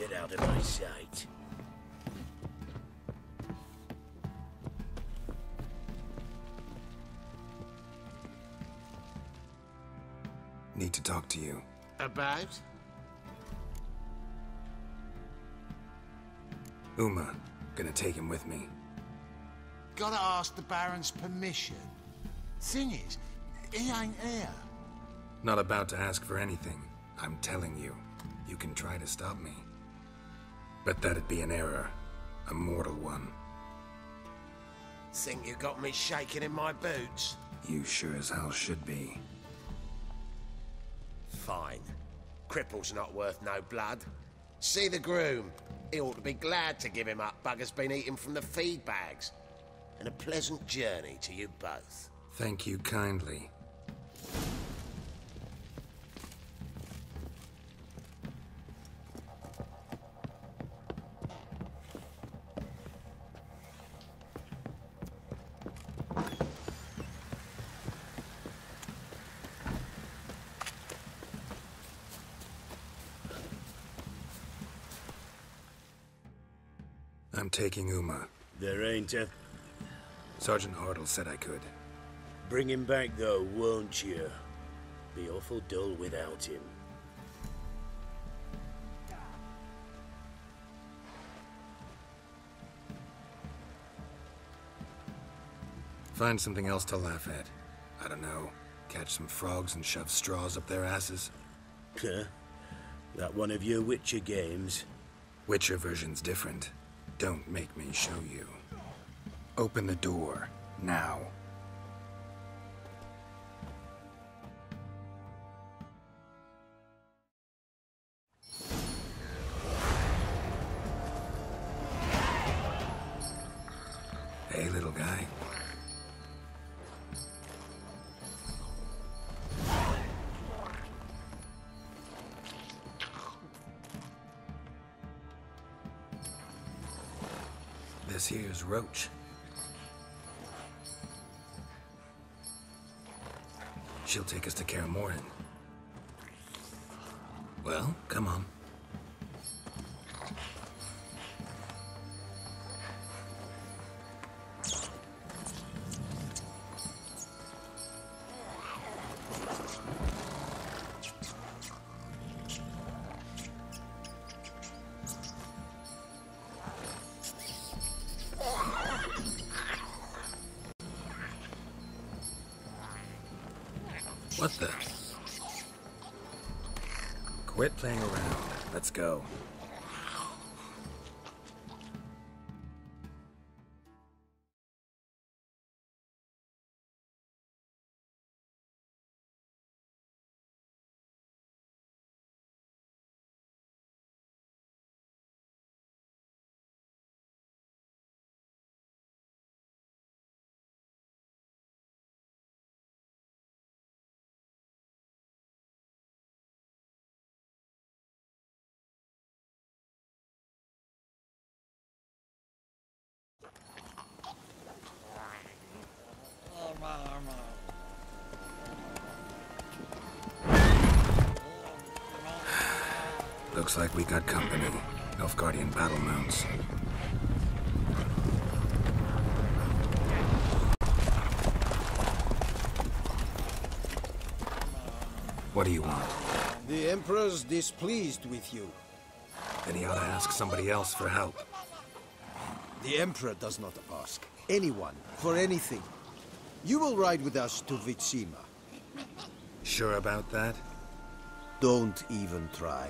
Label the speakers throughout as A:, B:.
A: Get out of my sight.
B: Need to talk to you.
A: About?
B: Uma. Gonna take him with me.
C: Gotta ask the Baron's permission. Thing is, he ain't here.
B: Not about to ask for anything. I'm telling you. You can try to stop me. But that'd be an error. A mortal one.
A: Think you got me shaking in my boots?
B: You sure as hell should be.
A: Fine. Cripple's not worth no blood. See the groom. He ought to be glad to give him up. Bugger's been eating from the feed bags. And a pleasant journey to you both.
B: Thank you kindly. I'm taking Uma.
D: There ain't a...
B: Sergeant Hartle said I could.
D: Bring him back, though, won't you? Be awful dull without him.
B: Find something else to laugh at. I don't know. Catch some frogs and shove straws up their asses.
D: Huh? That one of your Witcher games?
B: Witcher version's different. Don't make me show you. Open the door, now. Hey, little guy. This here's Roach. She'll take us to Kaer Morhen. Well, come on. What the? Quit playing around. Let's go. Looks like we got company. Nilfgaardian battle mounts. What do you want?
E: The Emperor's displeased with you.
B: Then he ought to ask somebody else for help.
E: The Emperor does not ask anyone for anything. You will ride with us to Vitsima.
B: Sure about that?
E: Don't even try.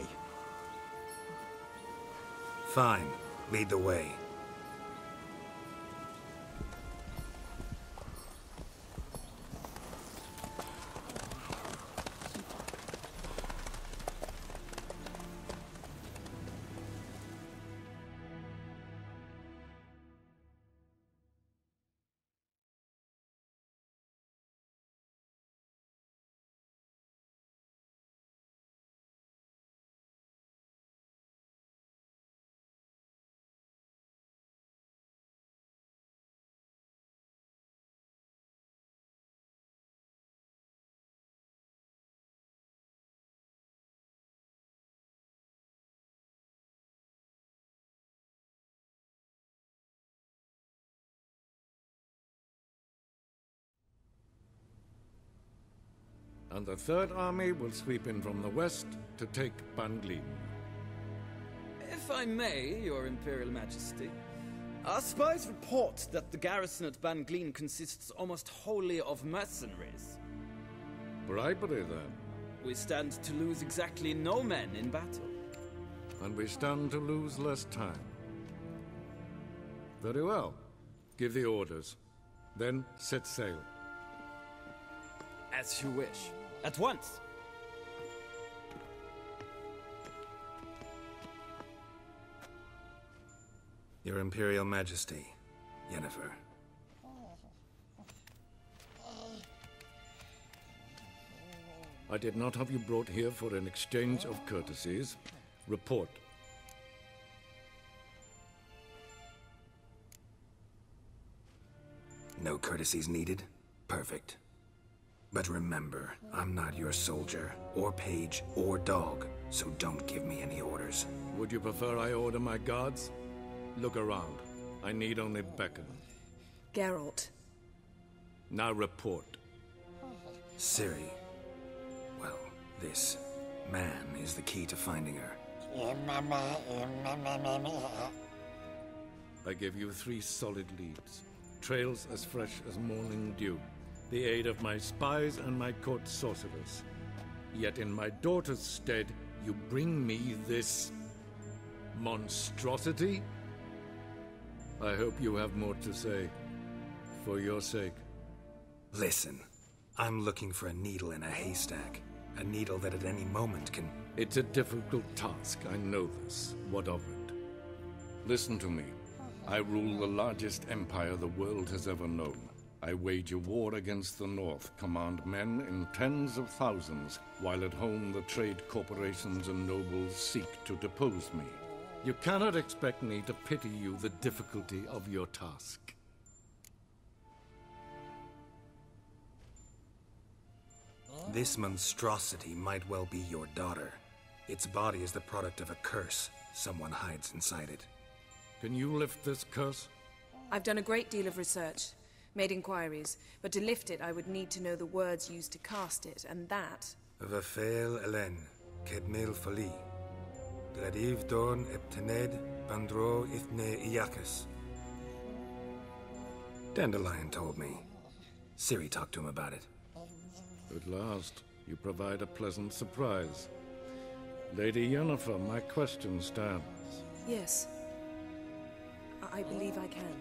B: Fine. Lead the way.
F: and the Third Army will sweep in from the west to take Banglin.
G: If I may, Your Imperial Majesty, our spies report that the garrison at Banglin consists almost wholly of mercenaries.
F: Bribery, then.
G: We stand to lose exactly no men in battle.
F: And we stand to lose less time. Very well. Give the orders. Then set sail.
G: As you wish. At once!
B: Your Imperial Majesty, Yennefer.
F: I did not have you brought here for an exchange of courtesies. Report.
B: No courtesies needed? Perfect. But remember, I'm not your soldier, or page, or dog, so don't give me any orders.
F: Would you prefer I order my guards? Look around. I need only beckon.
H: Geralt.
F: Now report.
B: Ciri. Well, this man is the key to finding her.
F: I give you 3 solid leads. Trails as fresh as morning dew. The aid of my spies and my court sorcerers. Yet in my daughter's stead, you bring me this monstrosity? I hope you have more to say. For your sake.
B: Listen, I'm looking for a needle in a haystack. A needle that at any moment can...
F: It's a difficult task, I know this. What of it? Listen to me. I rule the largest empire the world has ever known. I wage a war against the North, command men in tens of thousands, while at home the trade corporations and nobles seek to depose me. You cannot expect me to pity you the difficulty of your task.
B: This monstrosity might well be your daughter. Its body is the product of a curse. Someone hides inside it.
F: Can you lift this curse?
H: I've done a great deal of research, made inquiries, but to lift it I would need to know the words used to cast it, and that...
B: Vafel Elen, Kedmil Fali, Gladiv Dorn Eptened, Bandro Ithne Iacus. Dandelion told me. Ciri talked to him about it.
F: At last, you provide a pleasant surprise. Lady Yennefer, my question stands.
H: Yes. I believe I can.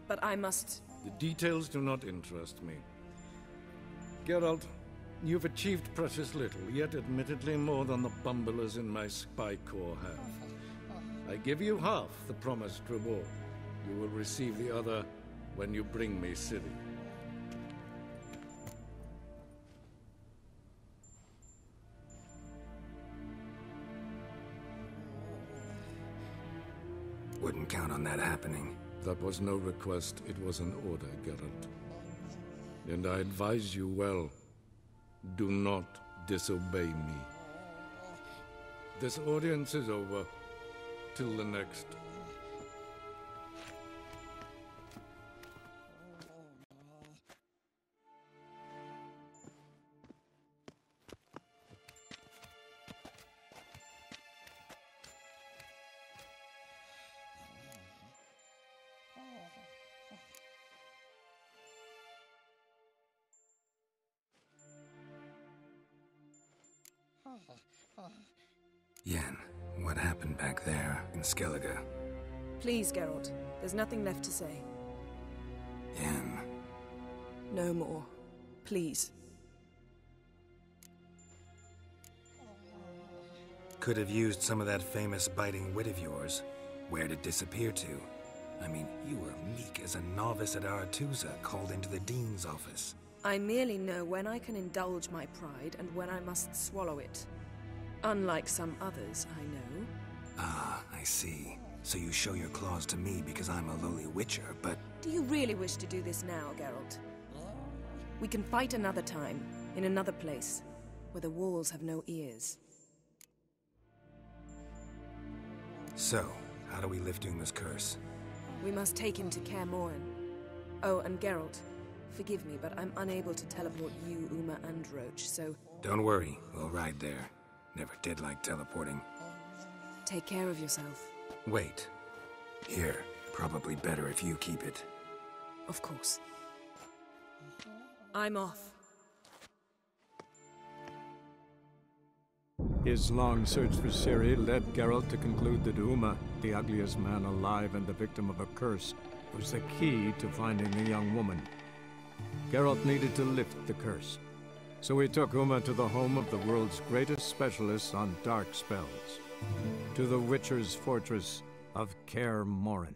H: But I must...
F: The details do not interest me. Geralt, you've achieved precious little, yet admittedly more than the bumblers in my spy corps have. I give you half the promised reward. You will receive the other when you bring me Ciri.
B: Wouldn't count on that happening.
F: That was no request, it was an order, Geralt. And I advise you well, do not disobey me. This audience is over. Till the next.
B: Yen, what happened back there in Skellige?
H: Please, Geralt. There's nothing left to say.
B: Yen.
H: No more. Please.
B: Could have used some of that famous biting wit of yours. Where'd it disappear to? I mean, you were meek as a novice at Aretusa called into the Dean's office.
H: I merely know when I can indulge my pride and when I must swallow it. Unlike some others, I know.
B: Ah, I see. So you show your claws to me because I'm a lowly witcher, but...
H: Do you really wish to do this now, Geralt? We can fight another time, in another place, where the walls have no ears.
B: So, how do we lift Uma's curse?
H: We must take him to Kaer Morhen. Oh, and Geralt, Forgive me, but I'm unable to teleport you, Uma, and Roach, so...
B: Don't worry, we'll ride there. Never did like teleporting.
H: Take care of yourself.
B: Wait. Here. Probably better if you keep it.
H: Of course. I'm off.
I: His long search for Ciri led Geralt to conclude that Uma, the ugliest man alive and the victim of a curse, was the key to finding the young woman. Geralt needed to lift the curse, so he took Uma to the home of the world's greatest specialist on dark spells, to the Witcher's fortress of Kaer Morhen.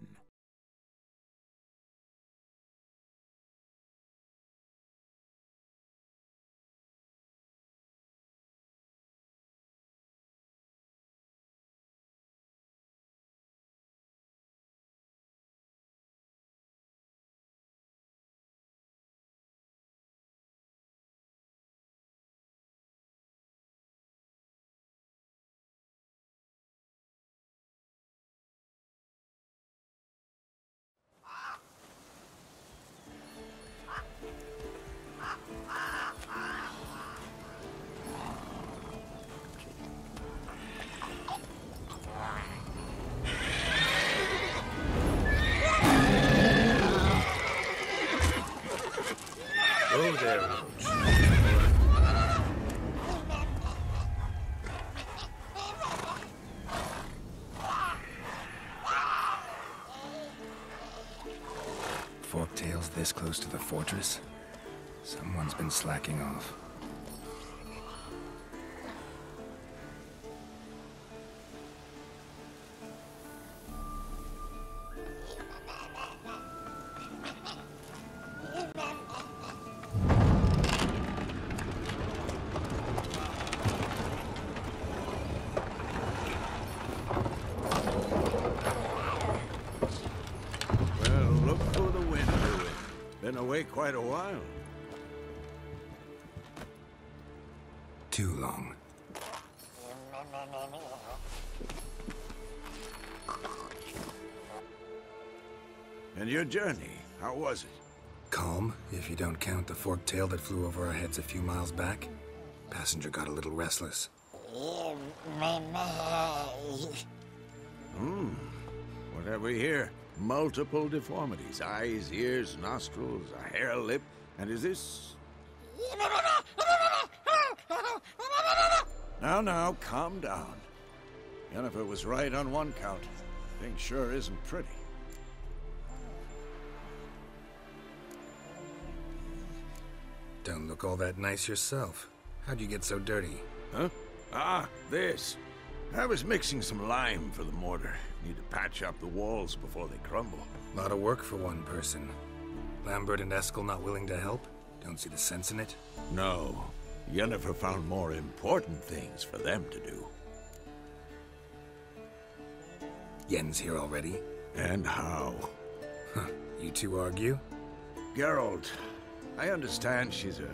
D: Oh, there, Roach.
B: Forktails this close to the fortress? Someone's been slacking off.
C: Been away quite a while.
B: Too long.
C: And your journey, how was it?
B: Calm, if you don't count the forktail that flew over our heads a few miles back. Passenger got a little restless.
C: What have we here? Multiple deformities. Eyes, ears, nostrils, a hair lip. And is this... Now, calm down. Yennefer was right on one count. Thing sure isn't pretty.
B: Don't look all that nice yourself. How'd you get so dirty?
C: Huh? Ah, this. I was mixing some lime for the mortar. Need to patch up the walls before they crumble.
B: Lot of work for one person. Lambert and Eskel not willing to help? Don't see the sense in it?
C: No. Yennefer found more important things for them to do.
B: Yen's here already?
C: And how?
B: Huh. You two argue?
C: Geralt, I understand she's a...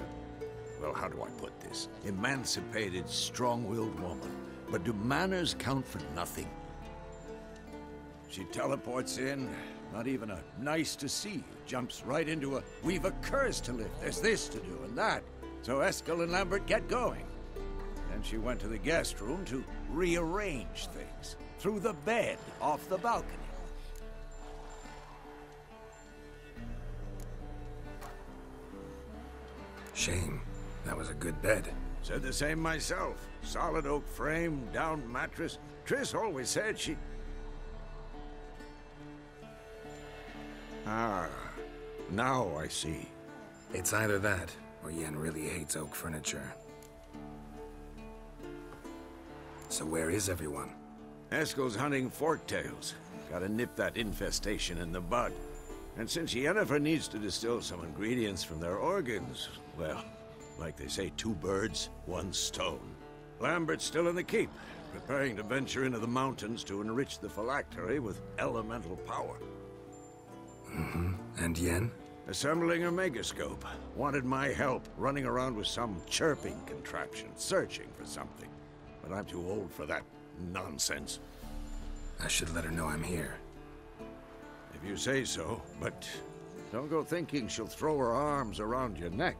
C: well, how do I put this? Emancipated, strong-willed woman. But do manners count for nothing? She teleports in, not even a nice to see you, jumps right into a we've a curse to lift, there's this to do and that. So Eskel and Lambert get going. Then she went to the guest room to rearrange things. Through the bed, off the balcony.
B: Shame. That was a good bed.
C: Said the same myself. Solid oak frame, down mattress. Triss always said she... Ah, now I see.
B: It's either that, or Yen really hates oak furniture. So where is everyone?
C: Eskel's hunting forktails. Gotta nip that infestation in the bud. And since Yennefer needs to distill some ingredients from their organs, well, like they say, 2 birds, 1 stone. Lambert's still in the keep, preparing to venture into the mountains to enrich the phylactery with elemental power.
B: And Yen?
C: Assembling a megascope. Wanted my help running around with some chirping contraption, searching for something. But I'm too old for that nonsense.
B: I should let her know I'm here.
C: If you say so, but Don't go thinking she'll throw her arms around your neck.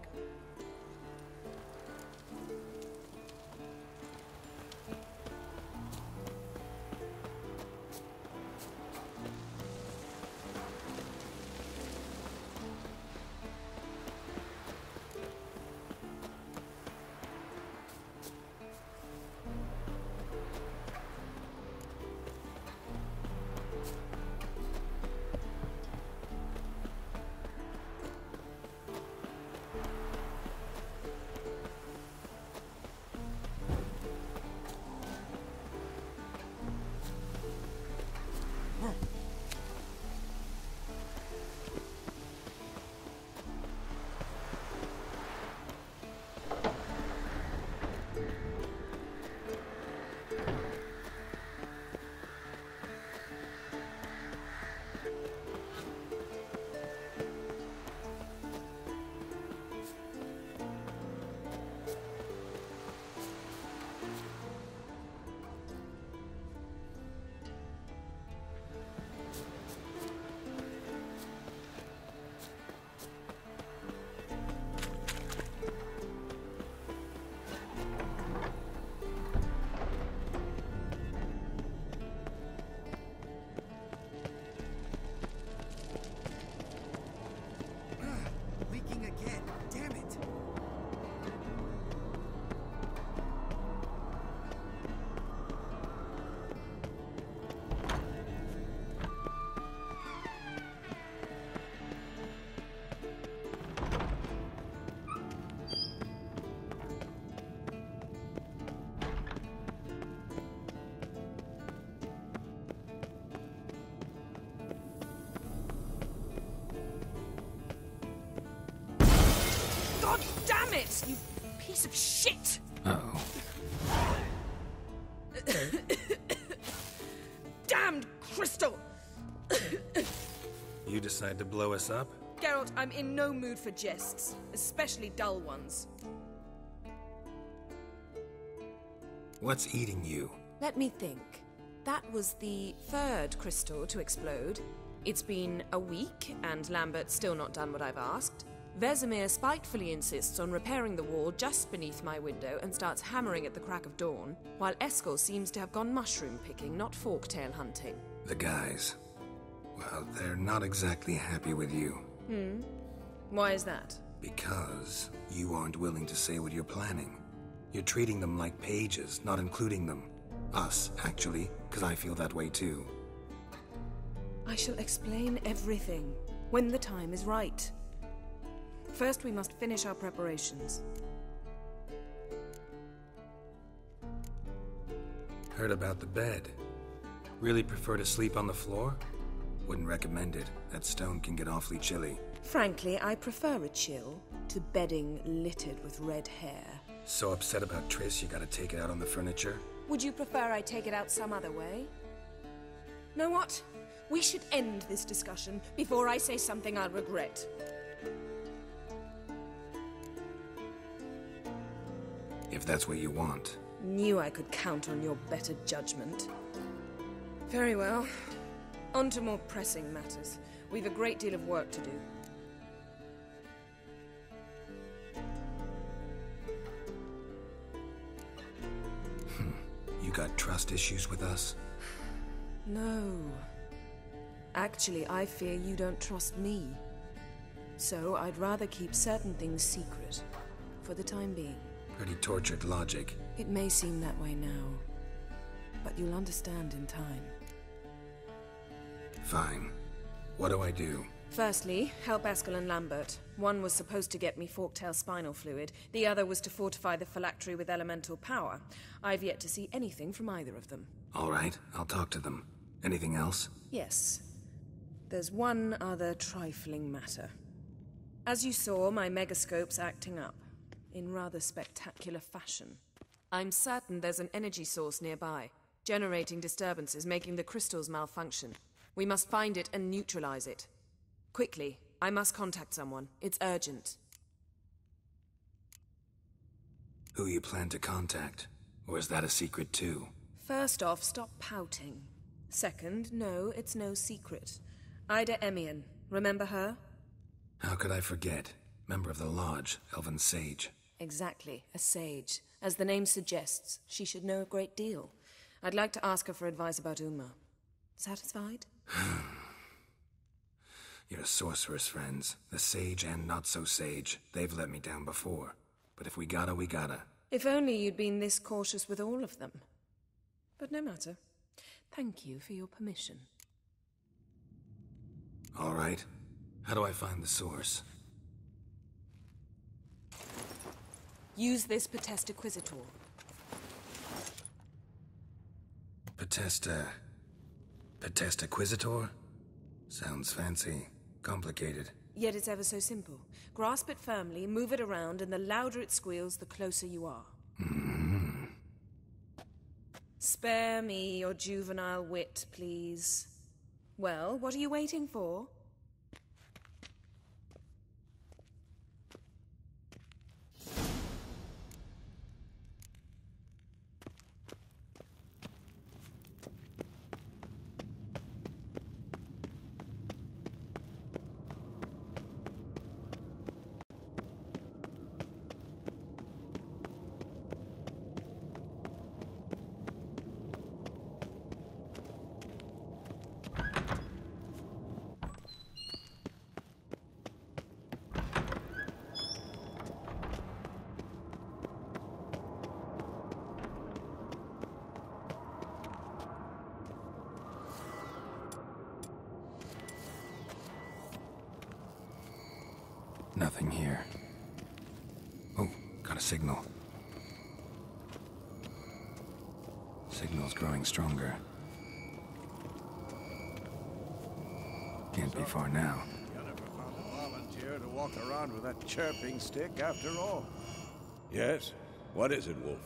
H: God damn it, you piece of shit!
B: Uh-oh.
H: Damned crystal!
B: You decide to blow us up?
H: Geralt, I'm in no mood for jests, especially dull ones.
B: What's eating you?
H: Let me think. That was the third crystal to explode. It's been a week, and Lambert's still not done what I've asked. Vesemir spitefully insists on repairing the wall just beneath my window and starts hammering at the crack of dawn, while Eskel seems to have gone mushroom picking, not forktail hunting.
B: The guys. Well, they're not exactly happy with you.
H: Why is that?
B: Because you aren't willing to say what you're planning. You're treating them like pages, not including them. Us, actually, because I feel that way too.
H: I shall explain everything when the time is right. First, we must finish our preparations.
B: Heard about the bed. Really prefer to sleep on the floor? Wouldn't recommend it. That stone can get awfully chilly.
H: Frankly, I prefer a chill to bedding littered with red hair.
B: So upset about Triss you gotta take it out on the furniture?
H: Would you prefer I take it out some other way? Know what? We should end this discussion before I say something I'll regret.
B: If that's what you want.
H: Knew I could count on your better judgment. Very well. On to more pressing matters. We've a great deal of work to do.
B: You got trust issues with us?
H: No. Actually, I fear you don't trust me. So I'd rather keep certain things secret, for the time being.
B: Pretty tortured logic.
H: It may seem that way now, but you'll understand in time.
B: Fine. What do I do?
H: Firstly, help Eskel and Lambert. One was supposed to get me forktail spinal fluid, the other was to fortify the phylactery with elemental power. I've yet to see anything from either of them.
B: All right, I'll talk to them. Anything else?
H: Yes. There's one other trifling matter. As you saw, my megascope's acting up, in rather spectacular fashion. I'm certain there's an energy source nearby, generating disturbances, making the crystals malfunction. We must find it and neutralize it. Quickly, I must contact someone. It's urgent.
B: Who you plan to contact? Or is that a secret too?
H: First off, stop pouting. Second, no, it's no secret. Ida Emian. Remember her?
B: How could I forget? Member of the Lodge, Elven Sage.
H: Exactly, a sage. As the name suggests, she should know a great deal. I'd like to ask her for advice about Uma. Satisfied?
B: Your sorceress friends, the sage and not-so-sage, they've let me down before. But if we gotta, we gotta.
H: If only you'd been this cautious with all of them. But no matter. Thank you for your permission.
B: All right. How do I find the source?
H: Use this Potesta Quisitor.
B: Potesta Quisitor? Sounds fancy. Complicated.
H: Yet it's ever so simple. Grasp it firmly, move it around, and the louder it squeals, the closer you are.
B: Mm-hmm.
H: Spare me your juvenile wit, please. Well, what are you waiting for?
B: Nothing here. Oh, got a signal. Signal's growing stronger. Can't be far now.
C: Jennifer found a volunteer to walk around with that chirping stick after all. Yes? What is it, Wolf?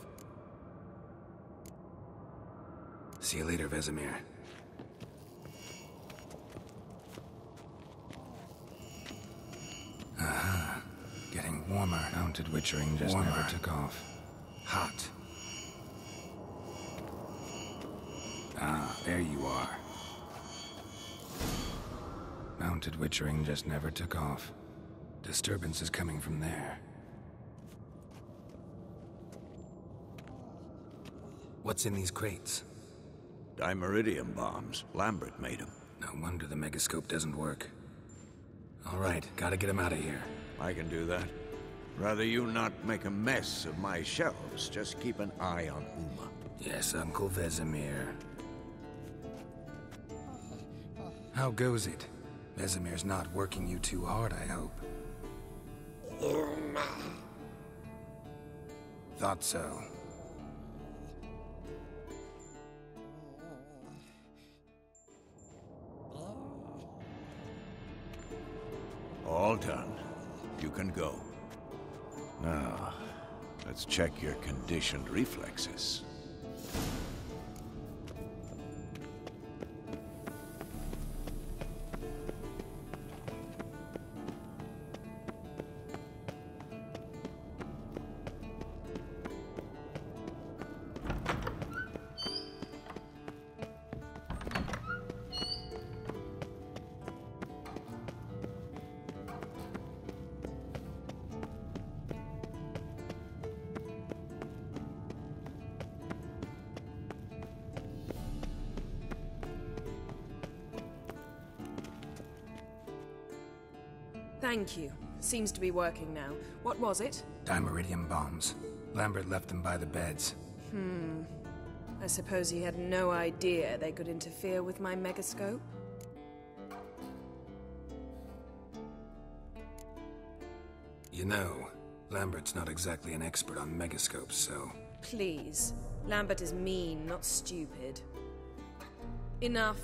B: See you later, Vesemir. Aha. Getting warmer. Mounted witchering just never took off. Hot. Ah, there you are. Mounted witchering just never took off. Disturbance is coming from there. What's in these crates?
C: Dimeridium bombs. Lambert made them.
B: No wonder the megascope doesn't work. All right, gotta get him out of here.
C: I can do that. Rather you not make a mess of my shelves. Just keep an eye on Uma.
B: Yes, Uncle Vesemir. How goes it? Vesemir's not working you too hard, I hope.
A: Uma.
B: Thought so.
C: All done. You can go. Now, let's check your conditioned reflexes.
H: Thank you. Seems to be working now. What was it?
B: Dimeridium bombs. Lambert left them by the beds.
H: I suppose he had no idea they could interfere with my megascope?
B: You know, Lambert's not exactly an expert on megascopes, so...
H: Please. Lambert is mean, not stupid. Enough.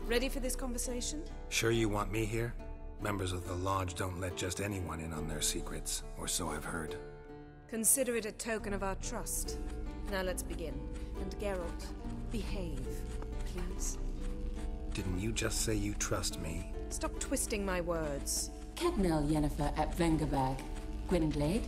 H: Ready for this conversation?
B: Sure you want me here? Members of the Lodge don't let just anyone in on their secrets, or so I've heard.
H: Consider it a token of our trust. Now let's begin. And Geralt, behave, please.
B: Didn't you just say you trust me?
H: Stop twisting my words.
J: Cadnel Yennefer at Vengerberg. Gwynblade?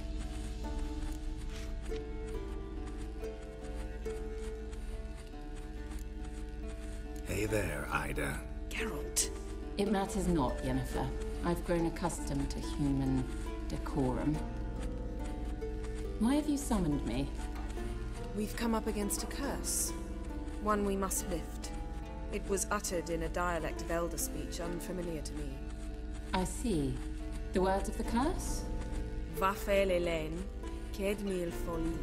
B: Hey there, Ida.
H: Geralt.
J: It matters not, Yennefer. I've grown accustomed to human decorum. Why have you summoned me?
H: We've come up against a curse. One we must lift. It was uttered in a dialect of Elder speech unfamiliar to me.
J: I see. The words of the curse?
H: Vafel Elaine, Ked Mil Foli,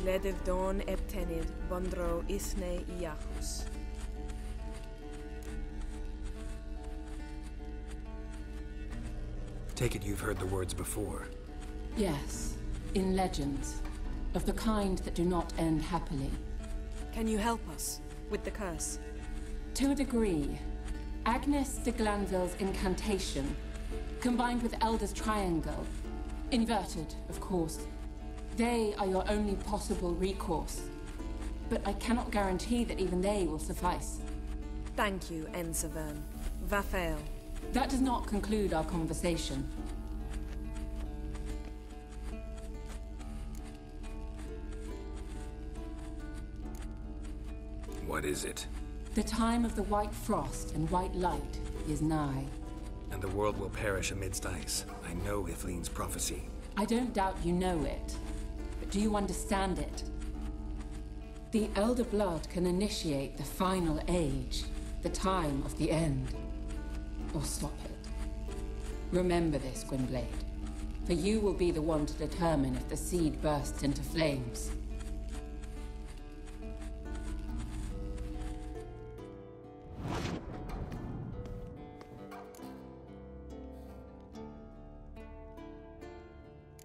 H: Gledev Don Eptenid, Bondro Isne Iachus.
B: Take it you've heard the words before.
J: Yes, in legends. Of the kind that do not end happily.
H: Can you help us with the curse?
J: To a degree. Agnes de Glanville's incantation, combined with Elder's triangle, inverted, of course. They are your only possible recourse. But I cannot guarantee that even they will suffice.
H: Thank you, Ensavern. Vafel.
J: That does not conclude our conversation.
B: What is it?
J: The time of the white frost and white light is nigh.
B: And the world will perish amidst ice. I know Ithleen's prophecy.
J: I don't doubt you know it. But do you understand it? The Elder Blood can initiate the final age, the time of the end. Or stop it. Remember this, Gwynblade. For you will be the one to determine if the seed bursts into flames.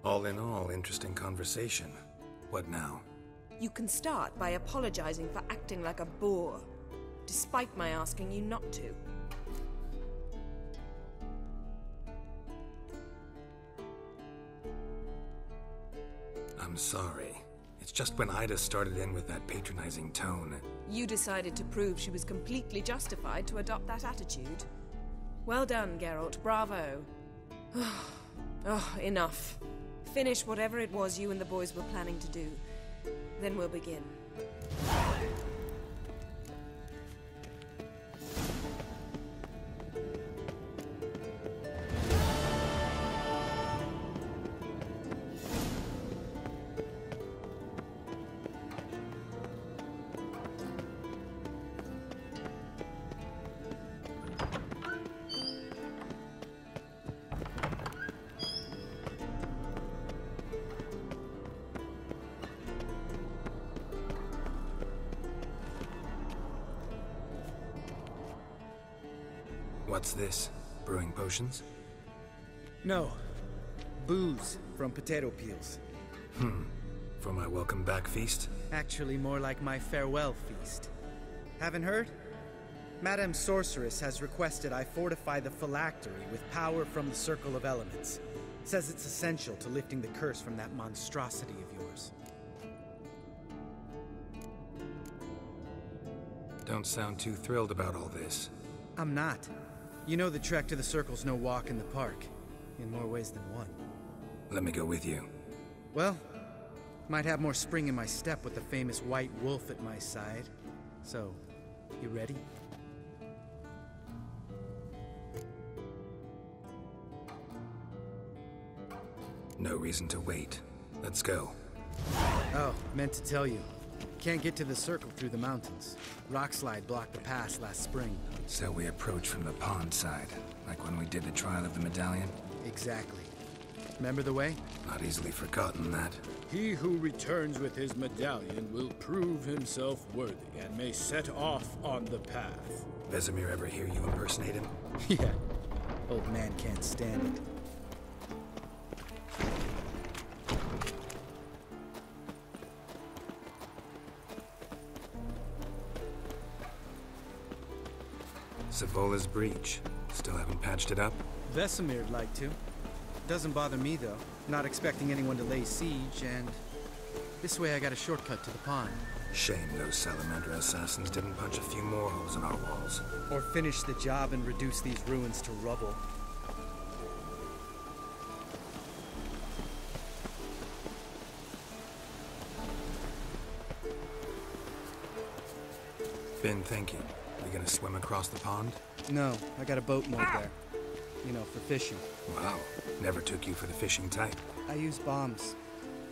B: All in all, interesting conversation. What now?
H: You can start by apologizing for acting like a boor, despite my asking you not to.
B: I'm sorry. It's just when Ida started in with that patronizing tone.
H: You decided to prove she was completely justified to adopt that attitude. Well done, Geralt. Bravo. Oh, enough. Finish whatever it was you and the boys were planning to do. Then we'll begin.
B: What's this? Brewing potions?
K: No. Booze from potato peels.
B: For my welcome back feast?
K: Actually more like my farewell feast. Haven't heard? Madame Sorceress has requested I fortify the phylactery with power from the Circle of Elements. Says it's essential to lifting the curse from that monstrosity of yours.
B: Don't sound too thrilled about all this.
K: I'm not. You know the trek to the Circle's no walk in the park. In more ways than one.
B: Let me go with you.
K: Well, might have more spring in my step with the famous white wolf at my side. So, you ready?
B: No reason to wait. Let's go.
K: Oh, meant to tell you. Can't get to the Circle through the mountains. Rockslide blocked the pass last spring.
B: So we approach from the pond side, like when we did the trial of the medallion?
K: Exactly. Remember the way?
B: Not easily forgotten that.
D: He who returns with his medallion will prove himself worthy and may set off on the path.
B: Vesemir ever hear you impersonate him?
K: Yeah. Old man can't stand it.
B: Savola's breach. Still haven't patched it up?
K: Vesemir'd like to. Doesn't bother me, though. Not expecting anyone to lay siege, and... this way I got a shortcut to the pond.
B: Shame those salamander assassins didn't punch a few more holes in our walls.
K: Or finish the job and reduce these ruins to rubble.
B: Been thinking. We gonna swim across the pond?
K: No, I got a boat moored there. You know, for fishing.
B: Wow. Never took you for the fishing type.
K: I use bombs.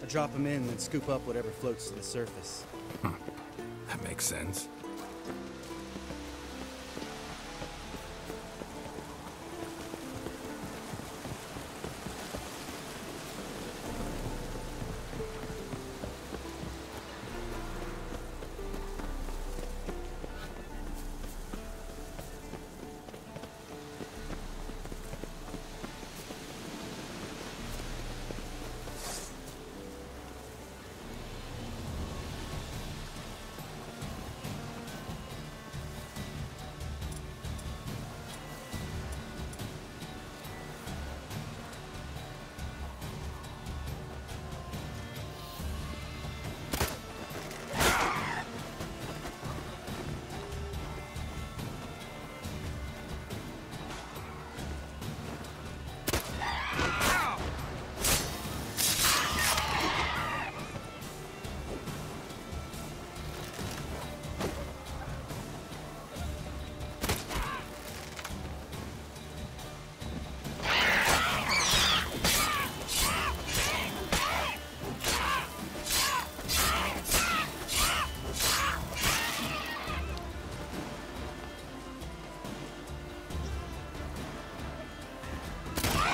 K: I drop them in and scoop up whatever floats to the surface.
B: That makes sense.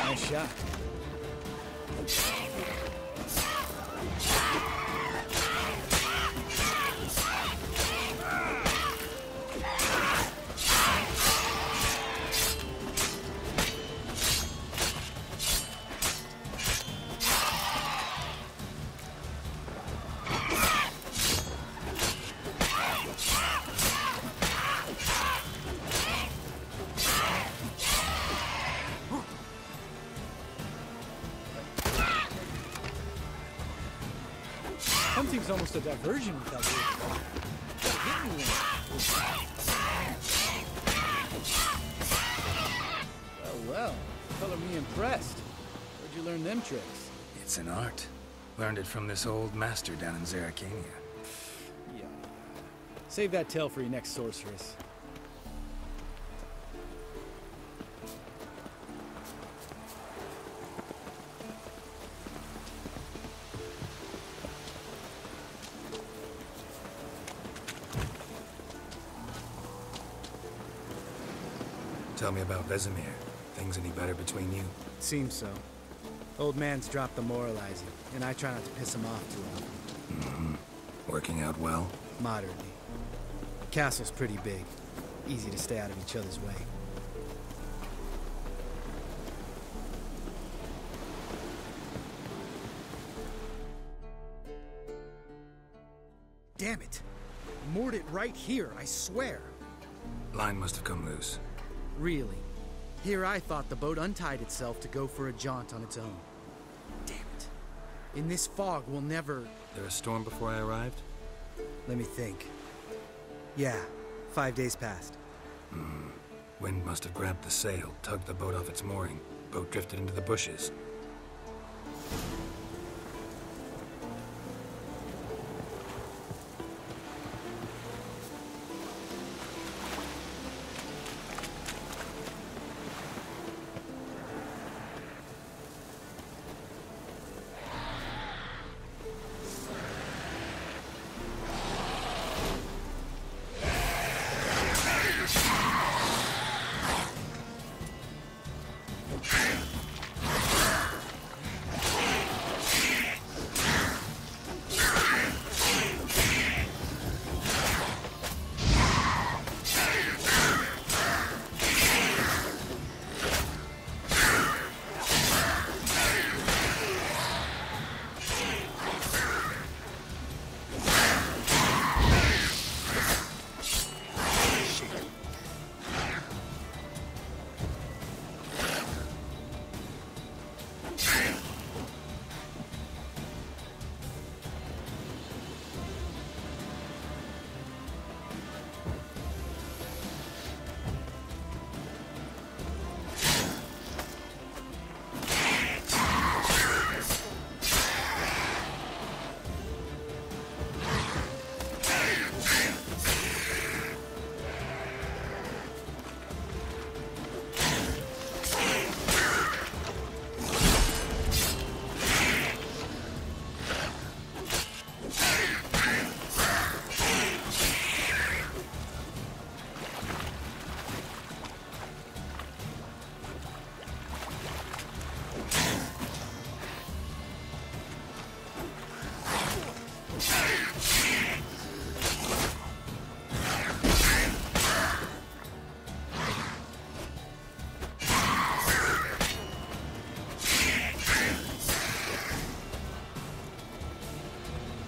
K: Nice shot. Hunting's almost a diversion without you. Gotta hit me one. Well, color me impressed. Where'd you learn them tricks?
B: It's an art. Learned it from this old master down in Zerrikania.
K: Yeah. Save that tale for your next sorceress.
B: Tell me about Vesemir. Things any better between you?
K: Seems so. Old man's dropped the moralizing, and I try not to piss him off too often.
B: Mm-hmm. Working out well?
K: Moderately. The castle's pretty big. Easy to stay out of each other's way. Damn it! Moored it right here, I swear!
B: Line must have come loose.
K: Really? Here I thought the boat untied itself to go for a jaunt on its own. Damn it. In this fog, we'll never...
B: There a storm before I arrived?
K: Let me think. Yeah, 5 days passed.
B: Wind must have grabbed the sail, tugged the boat off its mooring. Boat drifted into the bushes.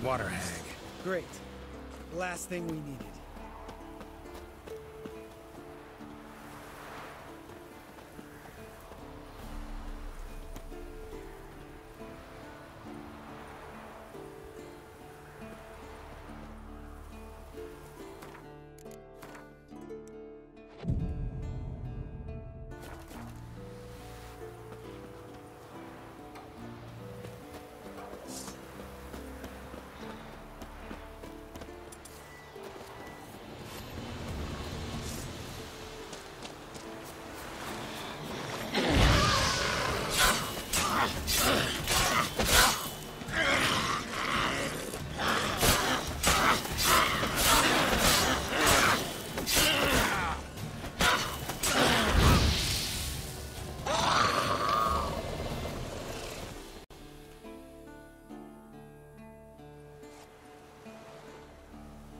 B: Water hag.
K: Great. Last thing we needed.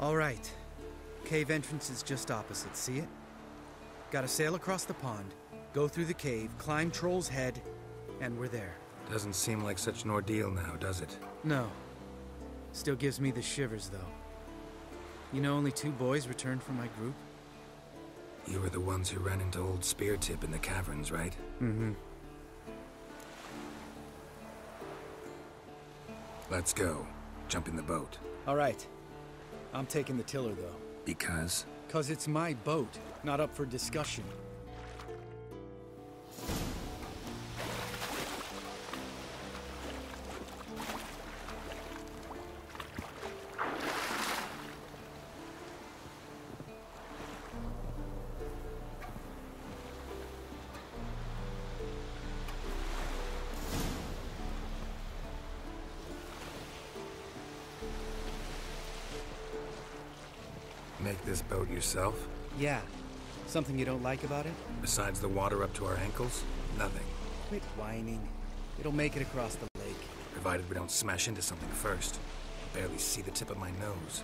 K: All right. Cave entrance is just opposite, see it? Gotta sail across the pond, go through the cave, climb Troll's Head, and we're there.
B: Doesn't seem like such an ordeal now, does it?
K: No. Still gives me the shivers, though. You know only 2 boys returned from my group?
B: You were the ones who ran into old Speartip in the caverns, right?
K: Mm-hmm.
B: Let's go. Jump in the boat.
K: All right. I'm taking the tiller, though.
B: Because?
K: 'Cause it's my boat, not up for discussion.
B: Make this boat yourself?
K: Yeah. Something you don't like about it?
B: Besides the water up to our ankles? Nothing.
K: Quit whining. It'll make it across the lake.
B: Provided we don't smash into something first. Barely see the tip of my nose.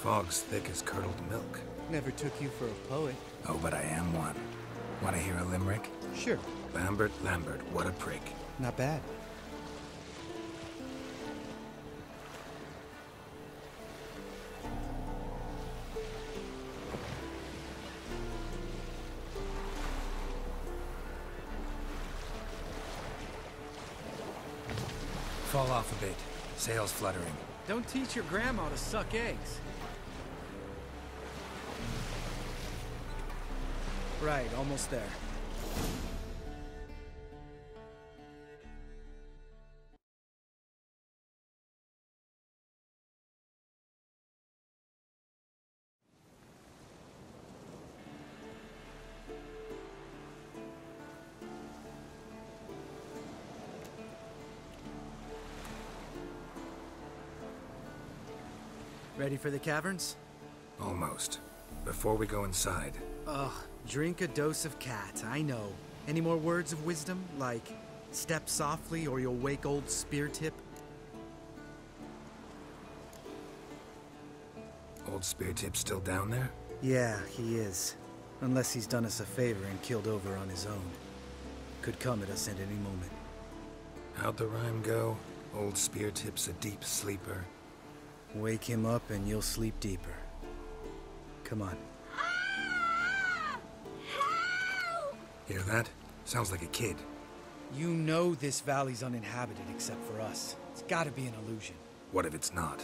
B: Fog's thick as curdled milk.
K: Never took you for a poet.
B: Oh, but I am one. Want to hear a limerick?
K: Sure.
B: Lambert, Lambert, what a prick.
K: Not bad.
B: Fall off a bit. Sails fluttering.
K: Don't teach your grandma to suck eggs. Right, almost there. Ready for the caverns?
B: Almost. Before we go inside.
K: Ugh, drink a dose of cat, I know. Any more words of wisdom, like, step softly or you'll wake old Speartip?
B: Old Speartip's still down there?
K: Yeah, he is. Unless he's done us a favor and killed over on his own. Could come at us at any moment.
B: How'd the rhyme go? Old Speartip's a deep sleeper.
K: Wake him up and you'll sleep deeper. Come on.
B: Hear that? Sounds like a kid.
K: You know this valley's uninhabited except for us. It's gotta be an illusion.
B: What if it's not?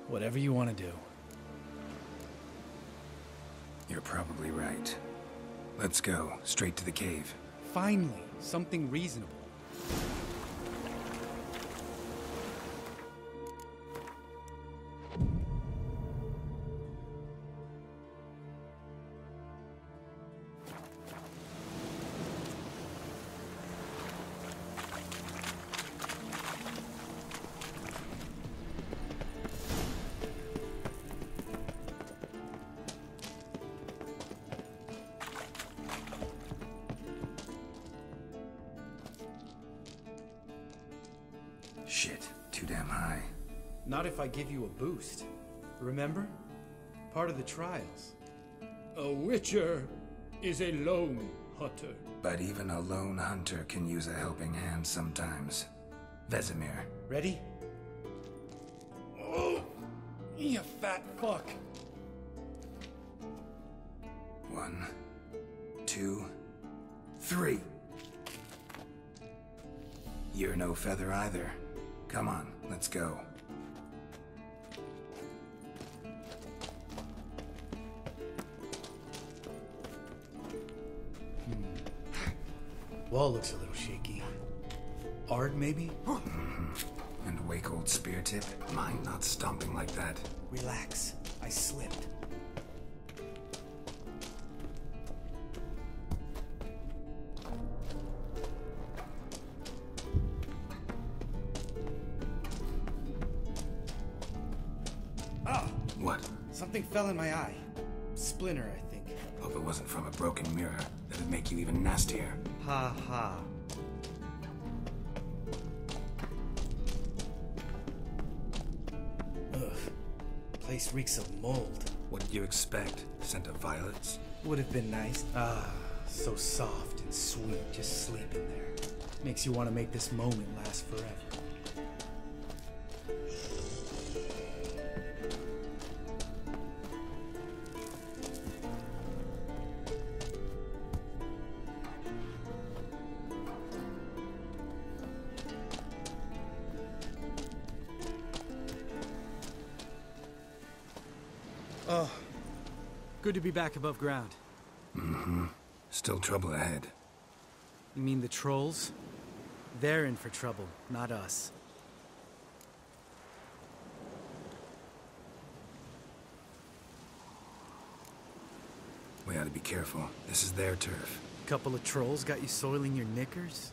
K: Whatever you want to do.
B: You're probably right. Let's go, straight to the cave.
K: Finally, something reasonable.
B: Shit, too damn high.
K: Not if I give you a boost. Remember? Part of the trials.
D: A witcher is a lone hunter.
B: But even a lone hunter can use a helping hand sometimes. Vesemir.
K: Ready?
D: Oh, you fat fuck.
B: 1, 2, 3. You're no feather either. Come on, let's go.
K: Wall looks a little shaky. Ard, maybe?
B: And wake old spear tip? Mine not stomping like that.
K: Relax. I slipped. Ah!
B: What?
K: Something fell in my eye. Splinter, I think.
B: Hope it wasn't from a broken mirror. That'd make you even nastier.
K: Ha ha. Ugh. Place reeks of mold.
B: What did you expect? Scent of violets?
K: Would have been nice. Ah, so soft and sweet, just sleeping there. Makes you want to make this moment last forever. Oh, good to be back above ground.
B: Mm-hmm. Still trouble ahead.
K: You mean the trolls? They're in for trouble, not us.
B: We ought to be careful. This is their turf.
K: Couple of trolls got you soiling your knickers?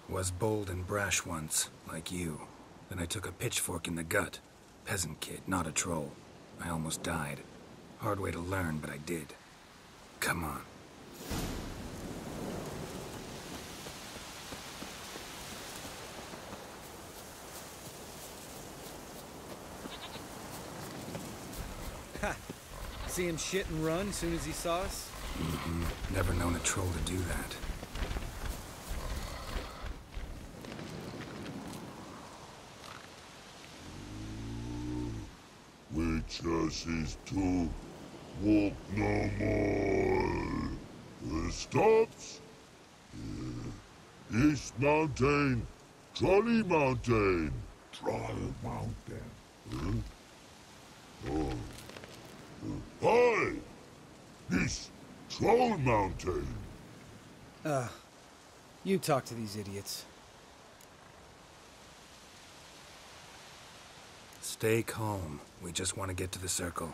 B: Was bold and brash once, like you. Then I took a pitchfork in the gut. Peasant kid, not a troll. I almost died. Hard way to learn, but I did. Come on.
K: Ha! See him shit and run as soon as he saw us?
B: Mm-hmm. Never known a troll to do that.
L: Witches is to walk no more. Stops. East Mountain, Trolley Mountain. Troll Mountain. Oh. Hi! This Troll Mountain.
K: You talk to these idiots.
B: Stay calm. We just want to get to the circle.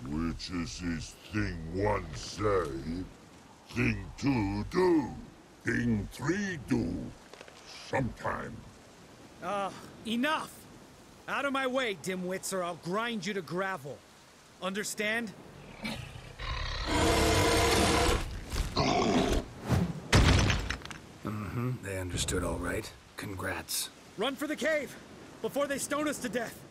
L: Witches is thing 1 say, thing 2 do, thing 3 do, sometime.
K: Enough! Out of my way, dimwits, or I'll grind you to gravel. Understand?
B: Mm-hmm. They understood all right. Congrats.
K: Run for the cave! Before they stone us to death!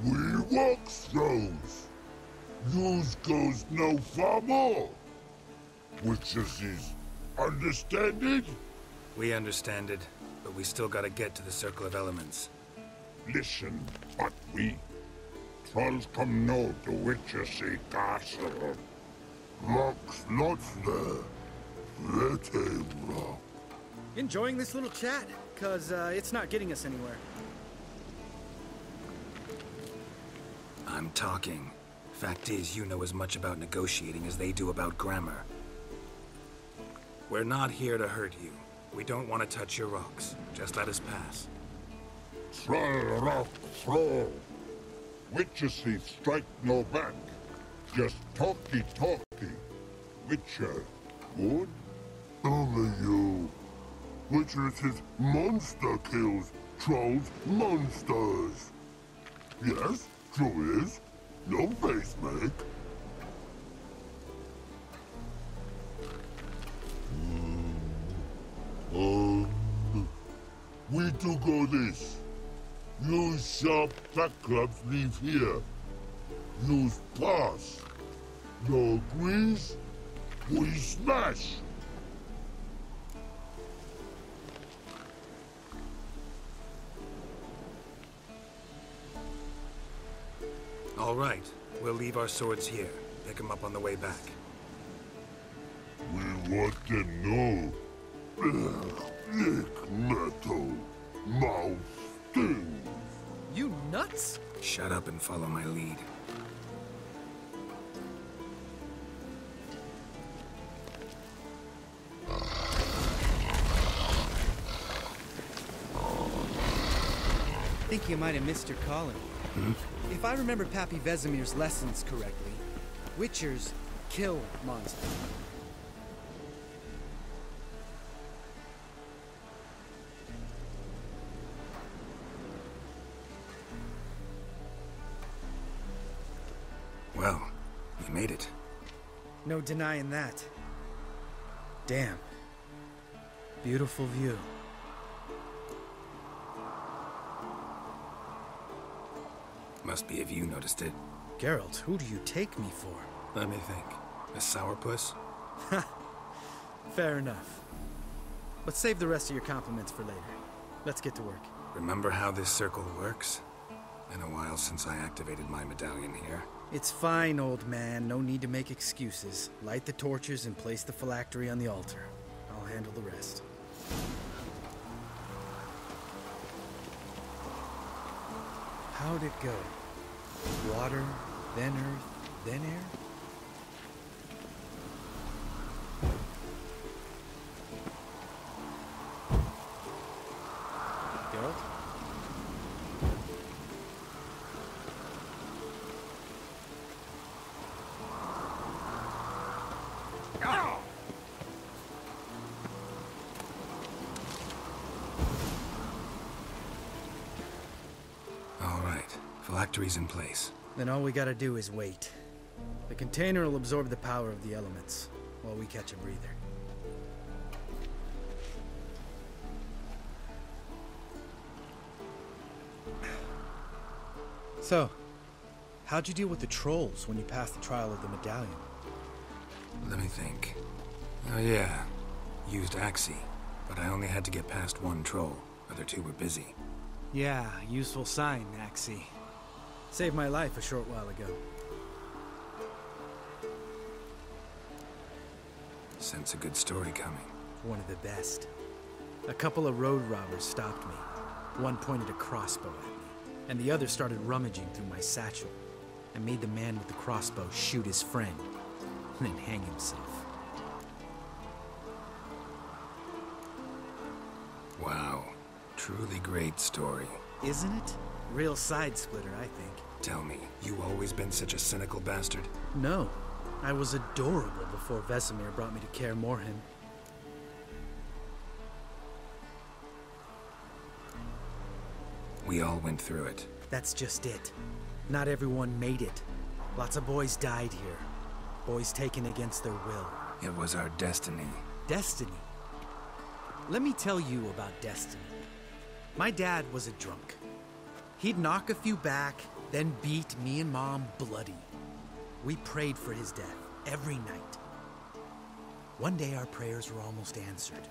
L: We walk throws. News goes no far more. Witches is understand it?
B: We understand it, but we still gotta get to the Circle of Elements.
L: Listen, but we trolls come no to Witches castle. Locks lots there. Let him rock.
K: Enjoying this little chat, cause it's not getting us anywhere.
B: I'm talking. Fact is, you know as much about negotiating as they do about grammar. We're not here to hurt you. We don't want to touch your rocks. Just let us pass.
L: Troll rock throw. Witches he strike no back. Just talky. Witcher, good? Only you. Witchers is monster kills. Trolls monsters. Yes, true is. No face make. We do go this. Use sharp back clubs leave here. Use pass. No agrees, we smash.
B: All right, we'll leave our swords here. Pick them up on the way back.
L: We want them know. Lick metal. Mouth stings.
K: You nuts?
B: Shut up and follow my lead.
K: I think you might have missed your calling. If I remember Pappy Vesemir's lessons correctly, Witchers kill monsters.
B: Well, we made it.
K: No denying that. Damn. Beautiful view.
B: Must be if you noticed it.
K: Geralt, who do you take me for?
B: Let me think. A sourpuss?
K: Fair enough. But save the rest of your compliments for later. Let's get to work.
B: Remember how this circle works? Been a while since I activated my medallion here.
K: It's fine, old man. No need to make excuses. Light the torches and place the phylactery on the altar. I'll handle the rest. How'd it go? Water, then earth, then air? Geralt?
B: All right, phylactery's in place.
K: Then all we gotta do is wait. The container will absorb the power of the elements, while we catch a breather. So, how'd you deal with the trolls when you passed the trial of the medallion?
B: Let me think. Oh yeah, used Axii, but I only had to get past one troll. Other two were busy.
K: Yeah, useful sign, Axii. Saved my life a short while ago.
B: Sense a good story coming.
K: One of the best. A couple of road robbers stopped me. One pointed a crossbow at me, and the other started rummaging through my satchel. I made the man with the crossbow shoot his friend, and then hang himself.
B: Wow, truly great story.
K: Isn't it? Real side splitter, I think.
B: Tell me, you always been such a cynical bastard?
K: No. I was adorable before Vesemir brought me to Kaer Morhen.
B: We all went through it.
K: That's just it. Not everyone made it. Lots of boys died here. Boys taken against their will.
B: It was our destiny.
K: Destiny? Let me tell you about destiny. My dad was a drunk. He'd knock a few back, then beat me and Mom bloody. We prayed for his death every night. One day our prayers were almost answered.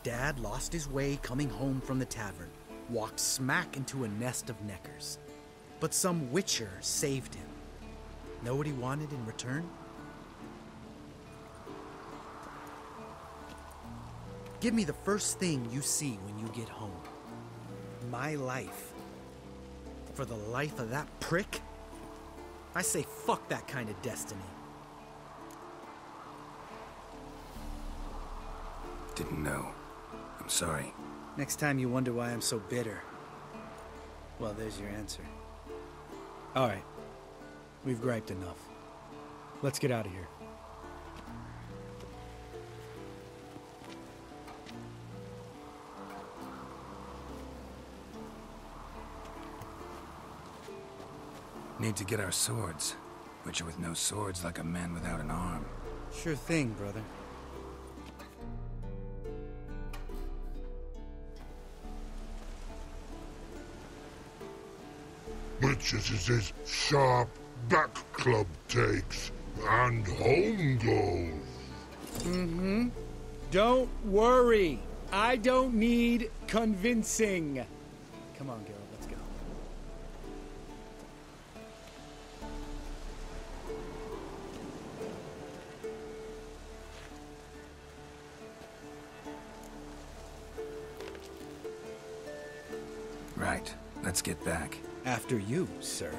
K: Dad lost his way coming home from the tavern, walked smack into a nest of neckers. But some witcher saved him. Know what he wanted in return? Give me the first thing you see when you get home. My life. For the life of that prick? I say fuck that kind of destiny.
B: Didn't know. I'm sorry.
K: Next time you wonder why I'm so bitter, well, there's your answer. Alright. We've griped enough. Let's get out of here.
B: Need to get our swords. Butcher with no swords like a man without an arm.
K: Sure thing, brother.
L: Bitches is his sharp back club takes, and home goes.
D: Mm-hmm. Don't worry. I don't need convincing. Come on, Geralt, let's go.
B: Right. Let's get back.
K: After you, sir.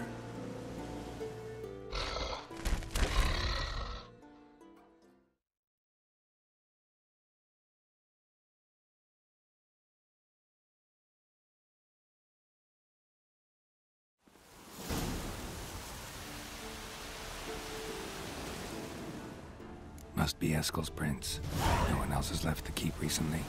B: Must be Eskel's prints. No one else has left the keep recently.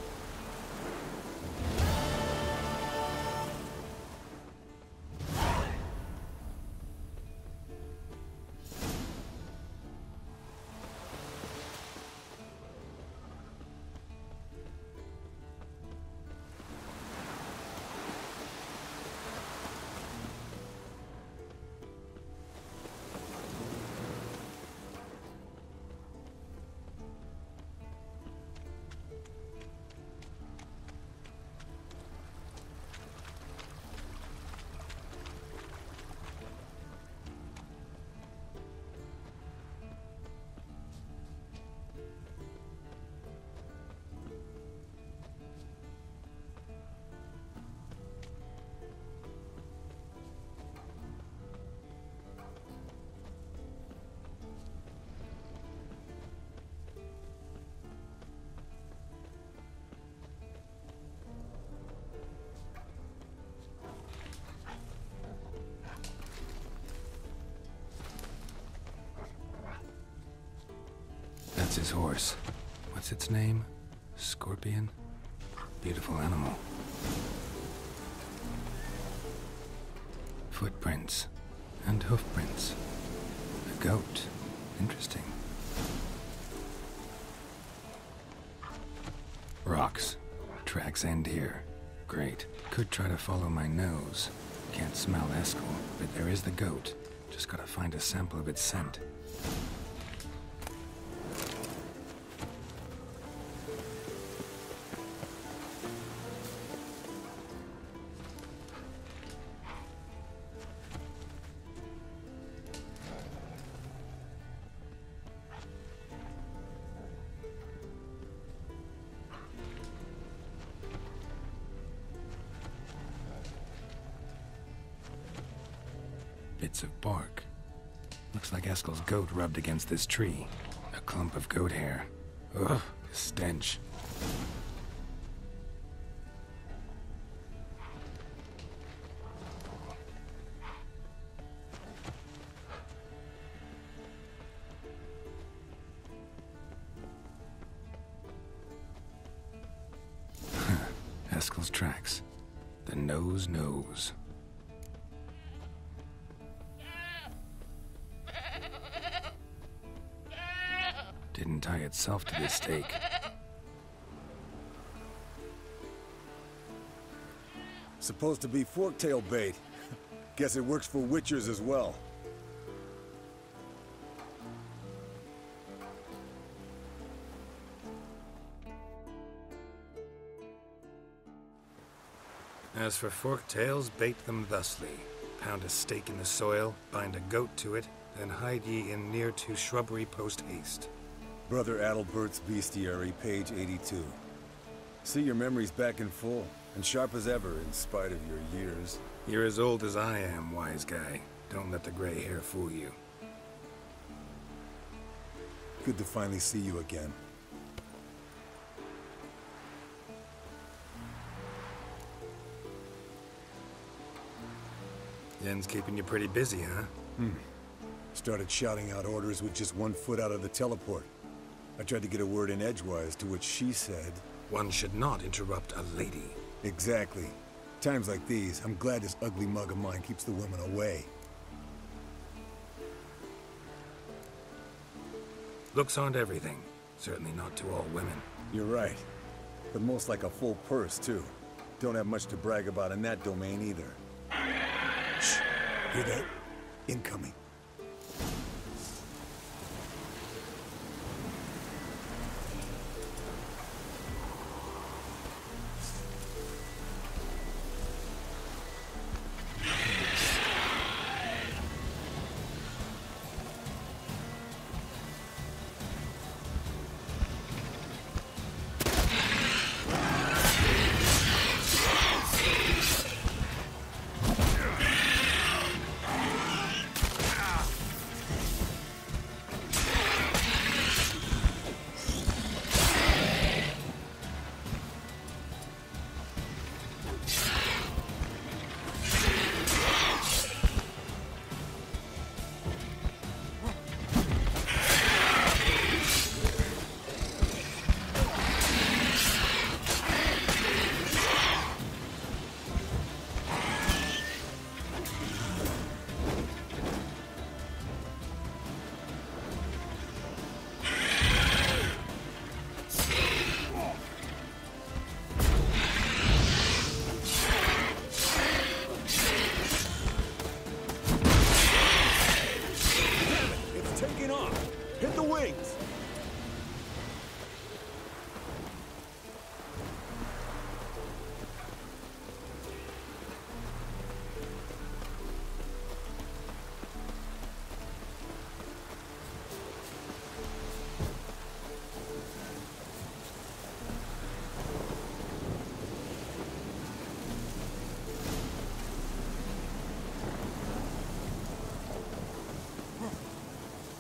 B: That's his horse. What's its name? Scorpion? Beautiful animal. Footprints. And hoofprints. A goat. Interesting. Rocks. Tracks end here. Great. Could try to follow my nose. Can't smell Eskel, but there is the goat. Just gotta find a sample of its scent. Bits of bark. Looks like Eskel's goat rubbed against this tree. A clump of goat hair. Ugh, the stench. Eskel's tracks. The nose knows. Didn't tie itself to this stake.
M: Supposed to be forktail bait. Guess it works for witchers as well.
B: As for forktails, bait them thusly. Pound a stake in the soil, bind a goat to it, then hide ye in near to shrubbery post haste.
M: Brother Adalbert's Bestiary, page 82. See your memories back in full, and sharp as ever in spite of your years.
B: You're as old as I am, wise guy. Don't let the gray hair fool you.
M: Good to finally see you again.
B: Yen's keeping you pretty busy, huh?
M: Started shouting out orders with just 1 foot out of the teleport. I tried to get a word in edgewise, to which she said...
B: One should not interrupt a lady.
M: Exactly. Times like these, I'm glad this ugly mug of mine keeps the women away.
B: Looks aren't everything. Certainly not to all women.
M: You're right. But most like a full purse, too. Don't have much to brag about in that domain, either. Shh. Hear that? Incoming.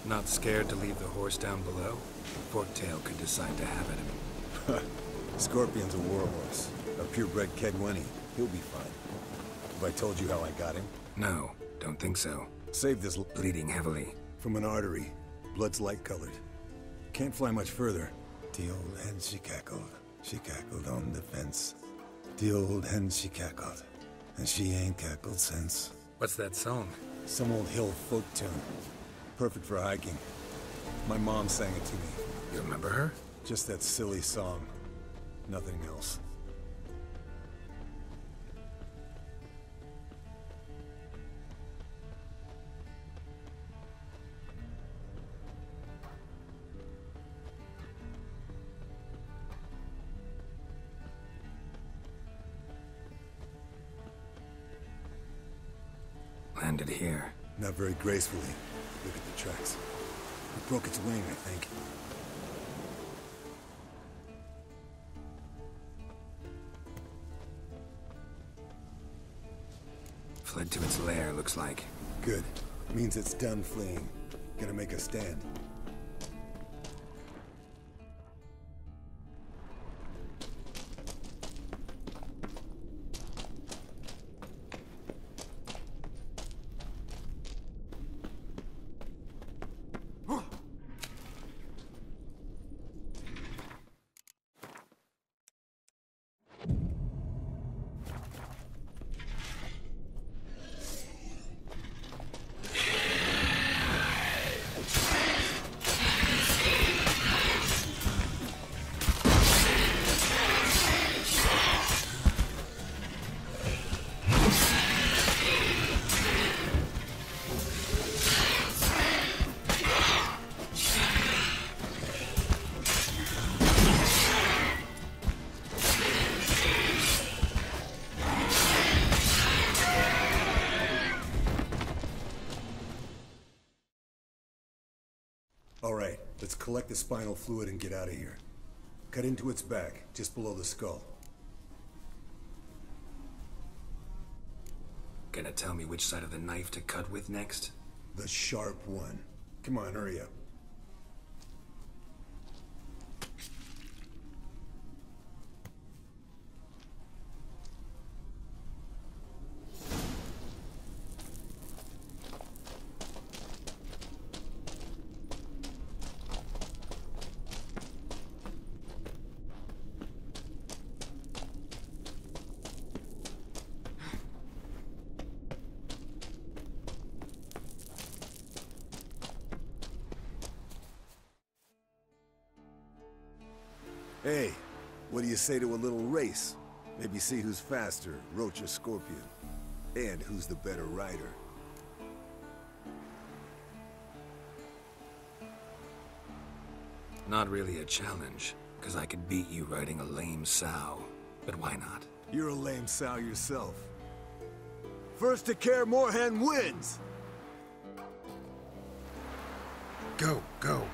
B: Not scared to leave the horse down below? Forktail could decide to have at him.
M: Scorpion's a warhorse. A purebred Kedwenny. He'll be fine. Have I told you how I got him?
B: No, don't think so.
M: Save this...
B: Bleeding heavily.
M: From an artery. Blood's light-colored. Can't fly much further. The old hen, she cackled. She cackled on the fence. The old hen, she cackled. And she ain't cackled since.
B: What's that song?
M: Some old hill folk tune. Perfect for hiking. My mom sang it to me.
B: You remember her?
M: Just that silly song. Nothing else.
B: Landed here.
M: Not very gracefully. Look at the tracks. It broke its wing, I think.
B: Fled to its lair, looks like.
M: Good. Means it's done fleeing. Gonna make a stand. Alright, let's collect the spinal fluid and get out of here. Cut into its back, just below the skull.
B: Gonna tell me which side of the knife to cut with next?
M: The sharp one. Come on, hurry up. Hey, what do you say to a little race? Maybe see who's faster, Roach or Scorpion. And who's the better rider.
B: Not really a challenge, because I could beat you riding a lame sow. But why not?
M: You're a lame sow yourself. First to Kaer Morhen wins!
B: Go, go.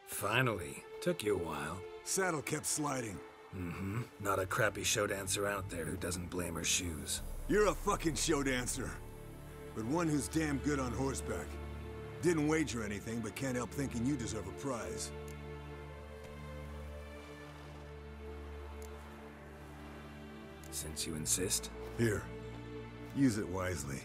B: Finally. Took you a while.
M: Saddle kept sliding.
B: Mm-hmm. Not a crappy show dancer out there who doesn't blame her shoes.
M: You're a fucking show dancer. But one who's damn good on horseback. Didn't wager anything, but can't help thinking you deserve a prize.
B: Since you insist.
M: Here. Use it wisely.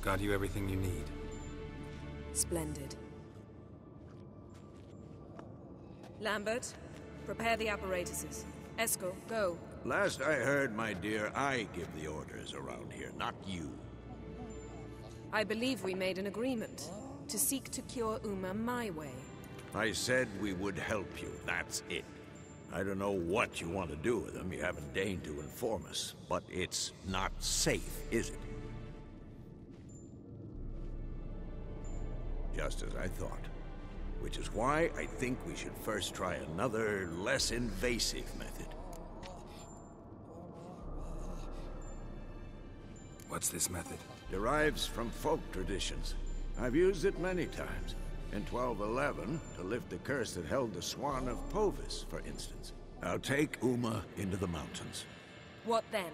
B: Got you everything you need.
H: Splendid. Lambert, prepare the apparatuses. Esco, go.
C: Last I heard, my dear, I give the orders around here, not you.
H: I believe we made an agreement to seek to cure Uma my way.
C: I said we would help you, that's it. I don't know what you want to do with them, you haven't deigned to inform us, but it's not safe, is it? Just as I thought. Which is why I think we should first try another, less invasive method.
B: What's this method?
C: Derives from folk traditions. I've used it many times. In 1211, to lift the curse that held the Swan of Povis, for instance. I'll take Uma into the mountains.
H: What then?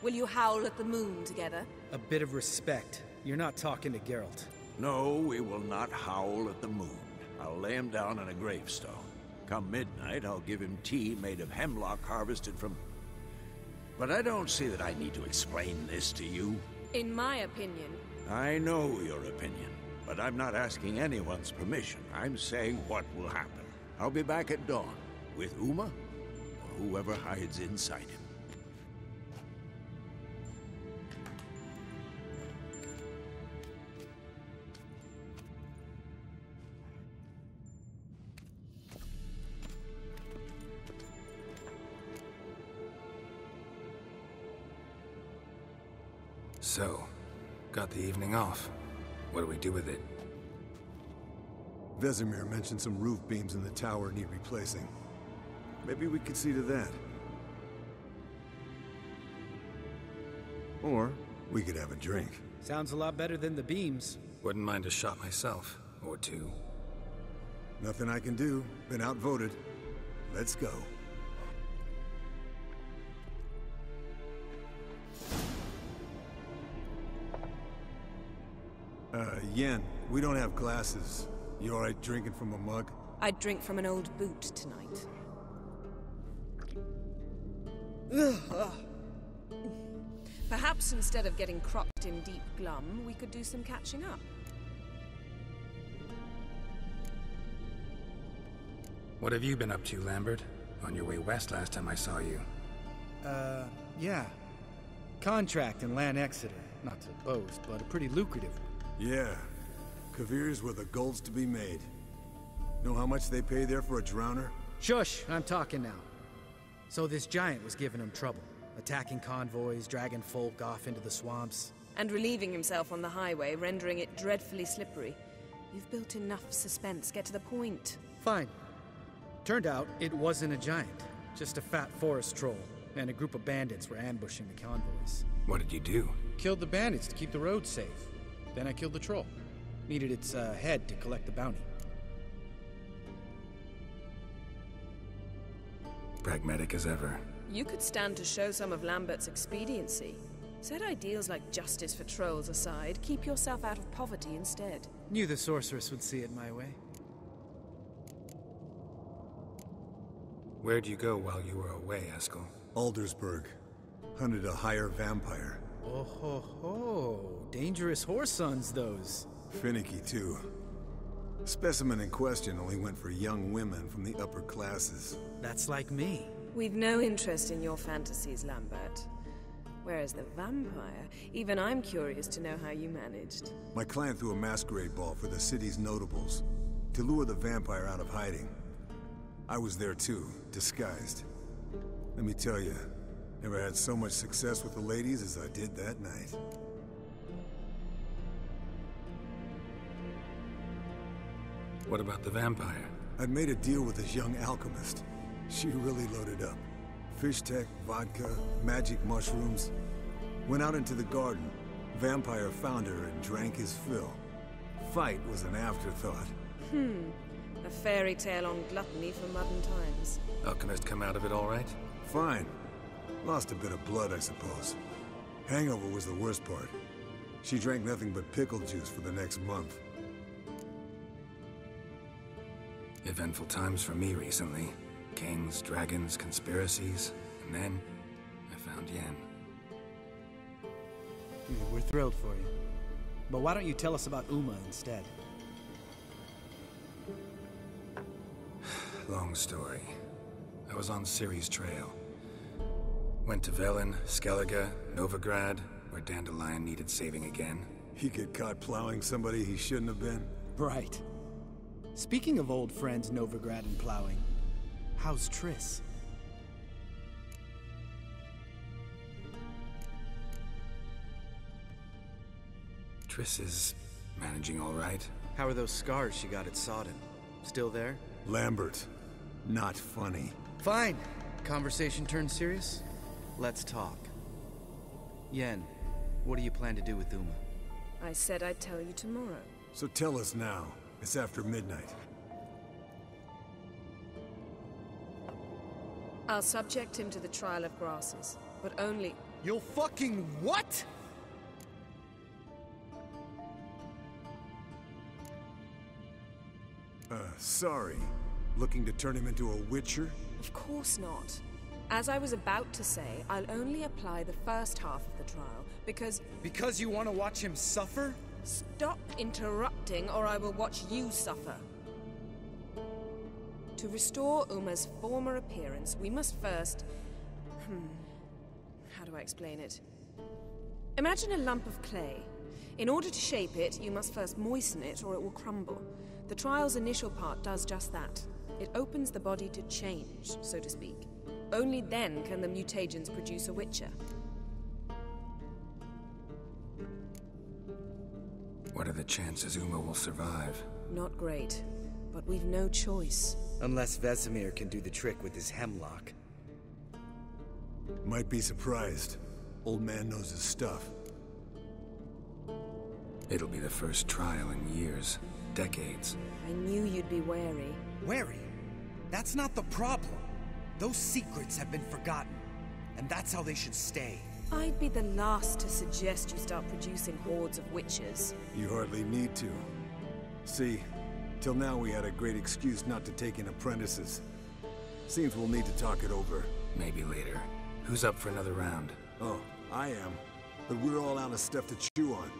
H: Will you howl at the moon together?
K: A bit of respect. You're not talking to Geralt.
C: No, we will not howl at the moon. I'll lay him down on a gravestone. Come midnight, I'll give him tea made of hemlock harvested from... But I don't see that I need to explain this to you.
H: In my opinion...
C: I know your opinion, but I'm not asking anyone's permission. I'm saying what will happen. I'll be back at dawn, with Uma, or whoever hides inside him.
B: So, Got the evening off. What do we do with it?
M: Vesemir mentioned some roof beams in the tower need replacing. Maybe we could see to that. Or we could have a drink.
K: Sounds a lot better than the beams.
B: Wouldn't mind a shot myself. Or two.
M: Nothing I can do. Been outvoted. Let's go. Yen, we don't have glasses. You alright drinking from a mug?
H: I'd drink from an old boot tonight. Perhaps instead of getting crocked in deep glum, we could do some catching up.
B: What have you been up to, Lambert? On your way west last time I saw you.
K: Yeah. Contract in Lan Exeter. Not to boast, but a pretty lucrative one.
M: Yeah. Kavir's where the gold's to be made. Know how much they pay there for a drowner?
K: Shush! I'm talking now. So this giant was giving him trouble. Attacking convoys, dragging folk off into the swamps.
H: And relieving himself on the highway, rendering it dreadfully slippery. You've built enough suspense. Get to the point.
K: Fine. Turned out, it wasn't a giant. Just a fat forest troll. And a group of bandits were ambushing the convoys.
B: What did you do?
K: Killed the bandits to keep the road safe. Then I killed the troll. Needed its head to collect the bounty.
B: Pragmatic as ever.
H: You could stand to show some of Lambert's expediency. Set ideals like justice for trolls aside, keep yourself out of poverty instead.
K: Knew the sorceress would see it my way.
B: Where'd you go while you were away, Eskel?
M: Aldersburg. Hunted a higher vampire.
K: Oh ho ho. Dangerous horse sons, those.
M: Finicky, too. Specimen in question only went for young women from the upper classes.
K: That's like me.
H: We've no interest in your fantasies, Lambert. Whereas the vampire, even I'm curious to know how you managed.
M: My client threw a masquerade ball for the city's notables, to lure the vampire out of hiding. I was there too, disguised. Let me tell you, never had so much success with the ladies as I did that night.
B: What about the vampire?
M: I'd made a deal with this young alchemist. She really loaded up. Fish tech, vodka, magic mushrooms. Went out into the garden. Vampire found her and drank his fill. Fight was an afterthought.
H: A fairy tale on gluttony for modern times.
B: Alchemist come out of it all right?
M: Fine. Lost a bit of blood, I suppose. Hangover was the worst part. She drank nothing but pickle juice for the next month.
B: Eventful times for me recently. Kings, dragons, conspiracies, and then I found Yen.
K: We're thrilled for you. But why don't you tell us about Uma instead?
B: Long story. I was on Ciri's trail. Went to Velen, Skellige, Novigrad, where Dandelion needed saving again.
M: He get caught plowing somebody he shouldn't have been?
K: Right. Speaking of old friends Novigrad and plowing, how's Triss?
B: Triss is managing all right.
K: How are those scars she got at Sodden? Still there?
M: Lambert. Not funny.
K: Fine. Conversation turned serious? Let's talk. Yen, what do you plan to do with Uma?
H: I said I'd tell you tomorrow.
M: So tell us now. It's after midnight.
H: I'll subject him to the trial of grasses, but only...
K: You'll fucking what?!
M: Sorry. Looking to turn him into a witcher?
H: Of course not. As I was about to say, I'll only apply the first half of the trial, because...
K: Because you want to watch him suffer?
H: Stop interrupting, or I will watch you suffer. To restore Uma's former appearance, we must first... How do I explain it? Imagine a lump of clay. In order to shape it, you must first moisten it, or it will crumble. The trial's initial part does just that. It opens the body to change, so to speak. Only then can the mutagens produce a witcher.
B: What are the chances Uma will survive?
H: Not great, but we've no choice.
K: Unless Vesemir can do the trick with his hemlock.
M: Might be surprised. Old man knows his stuff.
B: It'll be the first trial in years. Decades.
H: I knew you'd be wary.
K: Wary? That's not the problem. Those secrets have been forgotten. And that's how they should stay.
H: I'd be the last to suggest you start producing hordes of witches.
M: You hardly need to. See, till now we had a great excuse not to take in apprentices. Seems we'll need to talk it over.
B: Maybe later. Who's up for another round?
M: Oh, I am. But we're all out of stuff to chew on.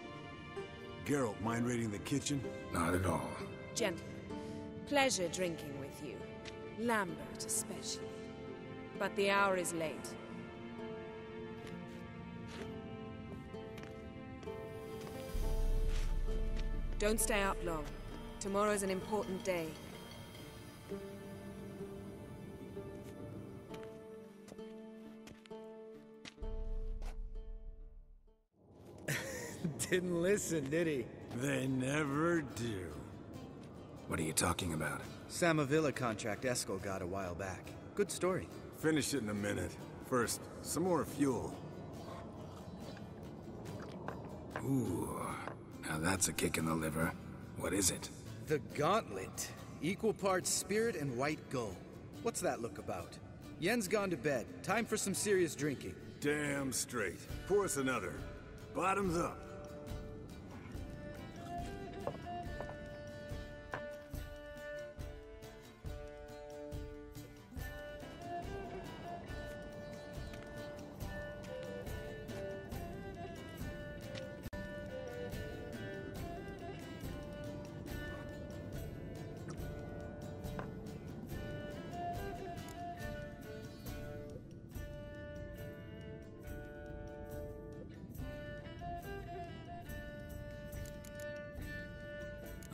M: Geralt, mind raiding the kitchen?
B: Not at all.
H: Gentlemen, pleasure drinking with you. Lambert especially. But the hour is late. Don't stay up long. Tomorrow's an important day.
K: Didn't listen, did he?
M: They never do.
B: What are you talking about?
K: Samavilla contract Eskel got a while back. Good story.
M: Finish it in a minute. First, some more fuel.
B: Ooh, now that's a kick in the liver. What is it?
K: The Gauntlet. Equal parts spirit and white gull. What's that look about? Yen's gone to bed. Time for some serious drinking.
M: Damn straight. Pour us another. Bottoms up.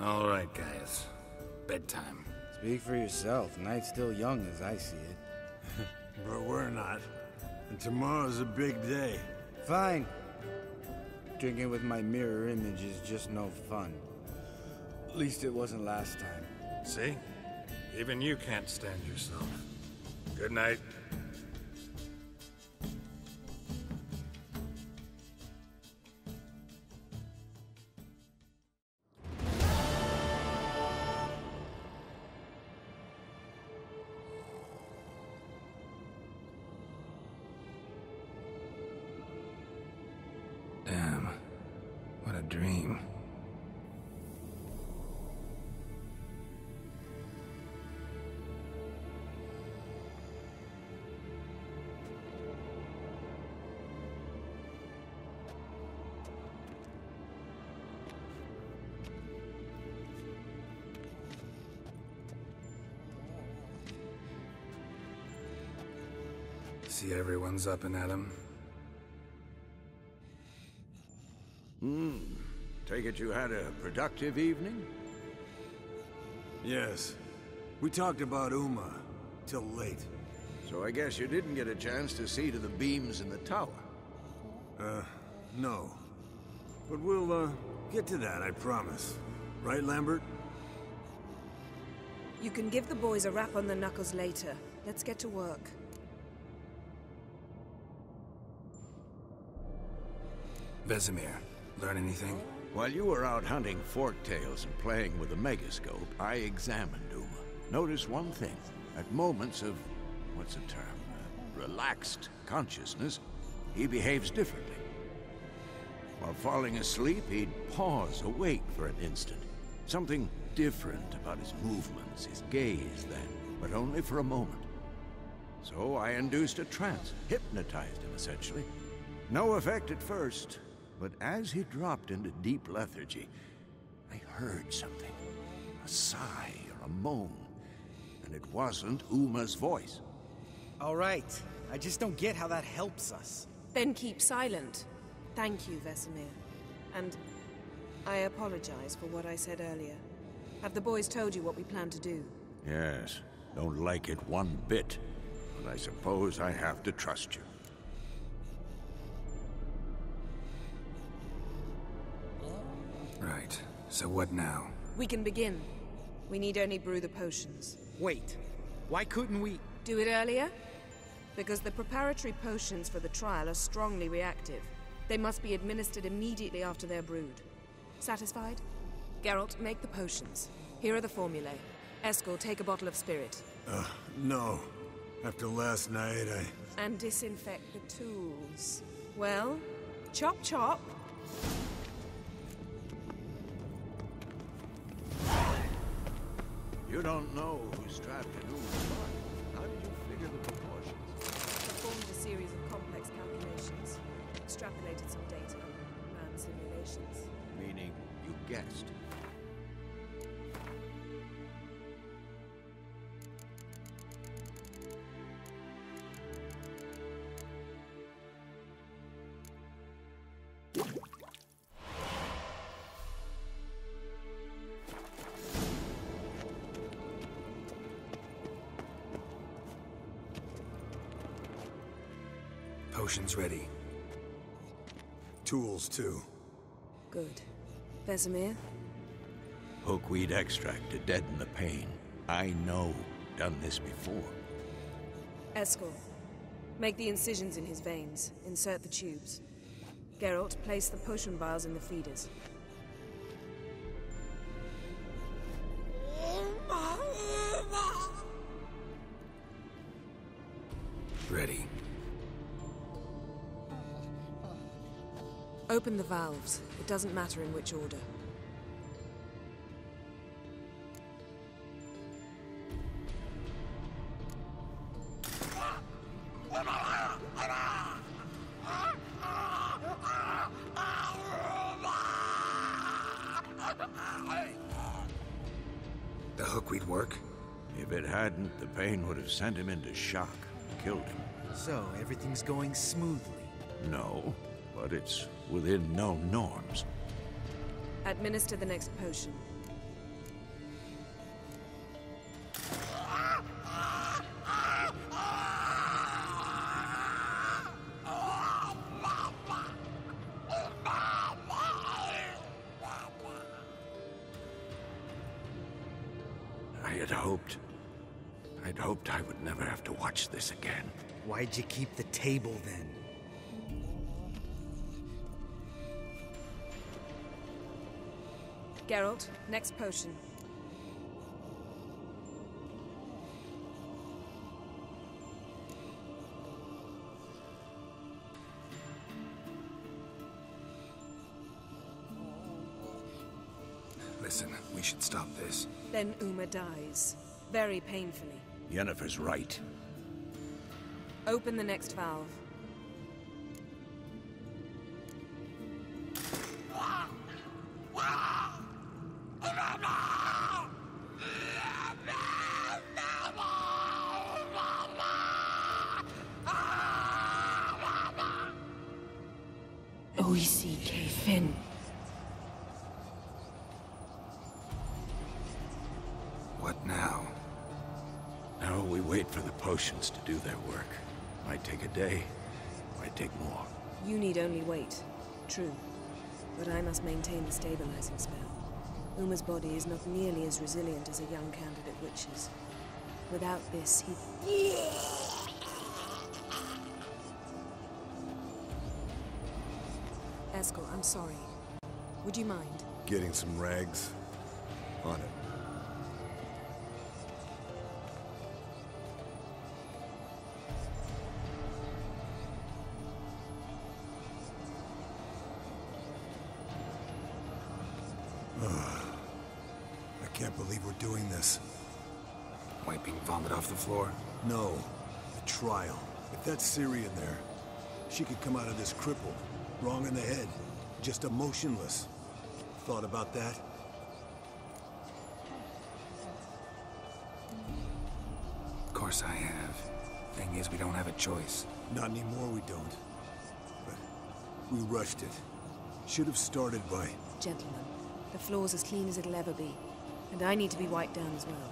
B: All right, guys. Bedtime.
N: Speak for yourself. Night's still young as I see it.
M: But we're not. And tomorrow's a big day.
N: Fine. Drinking with my mirror image is just no fun. At least it wasn't last time.
B: See? Even you can't stand yourself. Good night. Damn. What a dream. See everyone's up and at 'em.
C: Take it you had a productive evening?
M: Yes. We talked about Uma. Till late.
C: So I guess you didn't get a chance to see to the beams in the tower.
M: No. But we'll, get to that, I promise. Right, Lambert?
H: You can give the boys a rap on the knuckles later. Let's get to work.
B: Vesemir, learn anything?
C: While you were out hunting forktails and playing with a megascope, I examined Uma. Notice one thing. At moments of, what's the term, relaxed consciousness, he behaves differently. While falling asleep, he'd pause awake for an instant. Something different about his movements, his gaze then, but only for a moment. So I induced a trance, hypnotized him essentially. No effect at first. But as he dropped into deep lethargy, I heard something. A sigh or a moan. And it wasn't Uma's voice.
K: All right. I just don't get how that helps us.
H: Then keep silent. Thank you, Vesemir. And I apologize for what I said earlier. Have the boys told you what we plan to do?
C: Yes. Don't like it one bit. But I suppose I have to trust you.
B: Right. So what now?
H: We can begin. We need only brew the potions.
K: Wait. Why couldn't we...
H: Do it earlier? Because the preparatory potions for the trial are strongly reactive. They must be administered immediately after they're brewed. Satisfied? Geralt, make the potions. Here are the formulae. Eskel, take a bottle of spirit.
M: No. After last night,
H: And disinfect the tools. Well, chop chop.
C: You don't know who's trapped in whose body. How did you figure the proportions?
H: Performed a series of complex calculations. Extrapolated some data. Ran simulations.
C: Meaning, you guessed.
B: Potions ready.
M: tools, too.
H: Good. Vesemir?
C: Hookweed extract to deaden the pain. I know. Done this before.
H: Eskel, make the incisions in his veins. Insert the tubes. Geralt, place the potion vials in the feeders.
B: Ready.
H: Open the valves. It doesn't matter in which order.
B: The hookweed work?
C: If it hadn't, the pain would have sent him into shock. Killed him.
K: So, everything's going smoothly?
C: No, but it's within known norms.
H: Administer the next potion.
C: I'd hoped I would never have to watch this again.
K: Why'd you keep the table then?
H: Geralt, next potion.
B: Listen, we should stop this.
H: Then Uma dies. Very painfully.
C: Yennefer's right.
H: Open the next valve. O-E-C-K Finn.
B: What now?
C: Now we wait for the potions to do their work. Might take a day, might take more.
H: You need only wait. True. But I must maintain the stabilizing spell. Uma's body is not nearly as resilient as a young candidate witch's. Without this, he... Eskel, I'm sorry. Would you mind?
M: Getting some rags? On it. I can't believe we're doing this.
B: Wiping vomit off the floor?
M: No. The trial. If that's Ciri in there, she could come out of this crippled, wrong in the head, just emotionless. Thought about that?
B: Of course I have. Thing is, we don't have a choice.
M: Not anymore, we don't. But we rushed it. Should have started by...
H: Gentlemen, the floor's as clean as it'll ever be. And I need to be wiped down as well.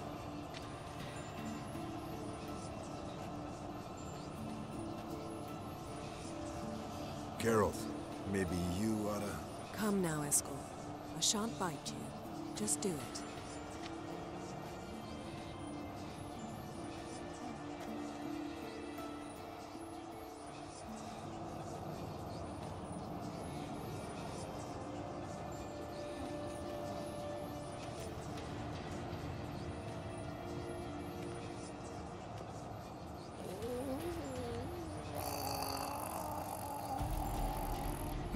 M: Geralt, maybe you oughta...
H: Come now, Eskel. A shan't bite you. Just do it.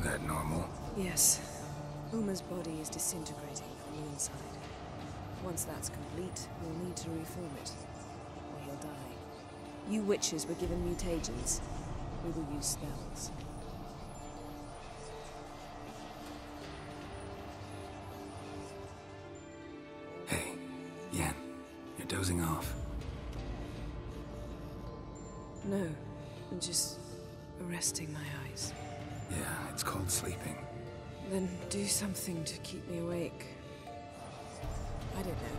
B: That normal?
H: Yes. Uma's body is disintegrating from the inside. Once that's complete, we'll need to reform it, or he'll die. You witches were given mutagens. We will use spells.
B: Hey, Yen, you're dozing off.
H: No, I'm just resting my eyes.
B: Yeah, it's called sleeping.
H: Then do something to keep me awake. I don't know.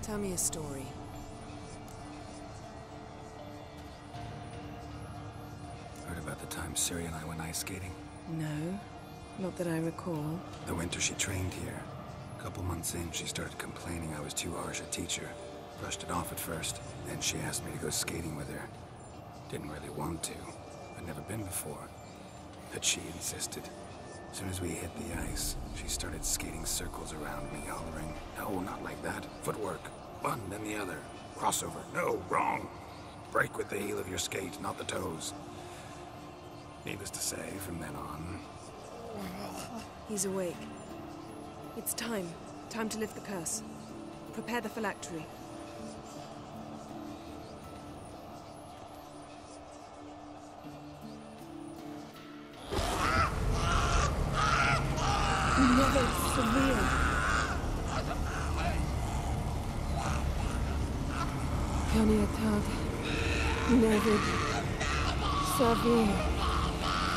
H: Tell me a story.
B: Heard about the time Ciri and I went ice skating?
H: No, not that I recall.
B: The winter she trained here. A couple months in, she started complaining I was too harsh a teacher. Brushed it off at first, then she asked me to go skating with her. Didn't really want to. I'd never been before. But she insisted. As soon as we hit the ice, she started skating circles around me, hollering, "No, not like that. Footwork. One, then the other. Crossover. No, wrong. Break with the heel of your skate, not the toes." Needless to say, from then on...
H: He's awake. It's time. Time to lift the curse. Prepare the phylactery.
J: Never severe. Caniatad. Nevid. Severe.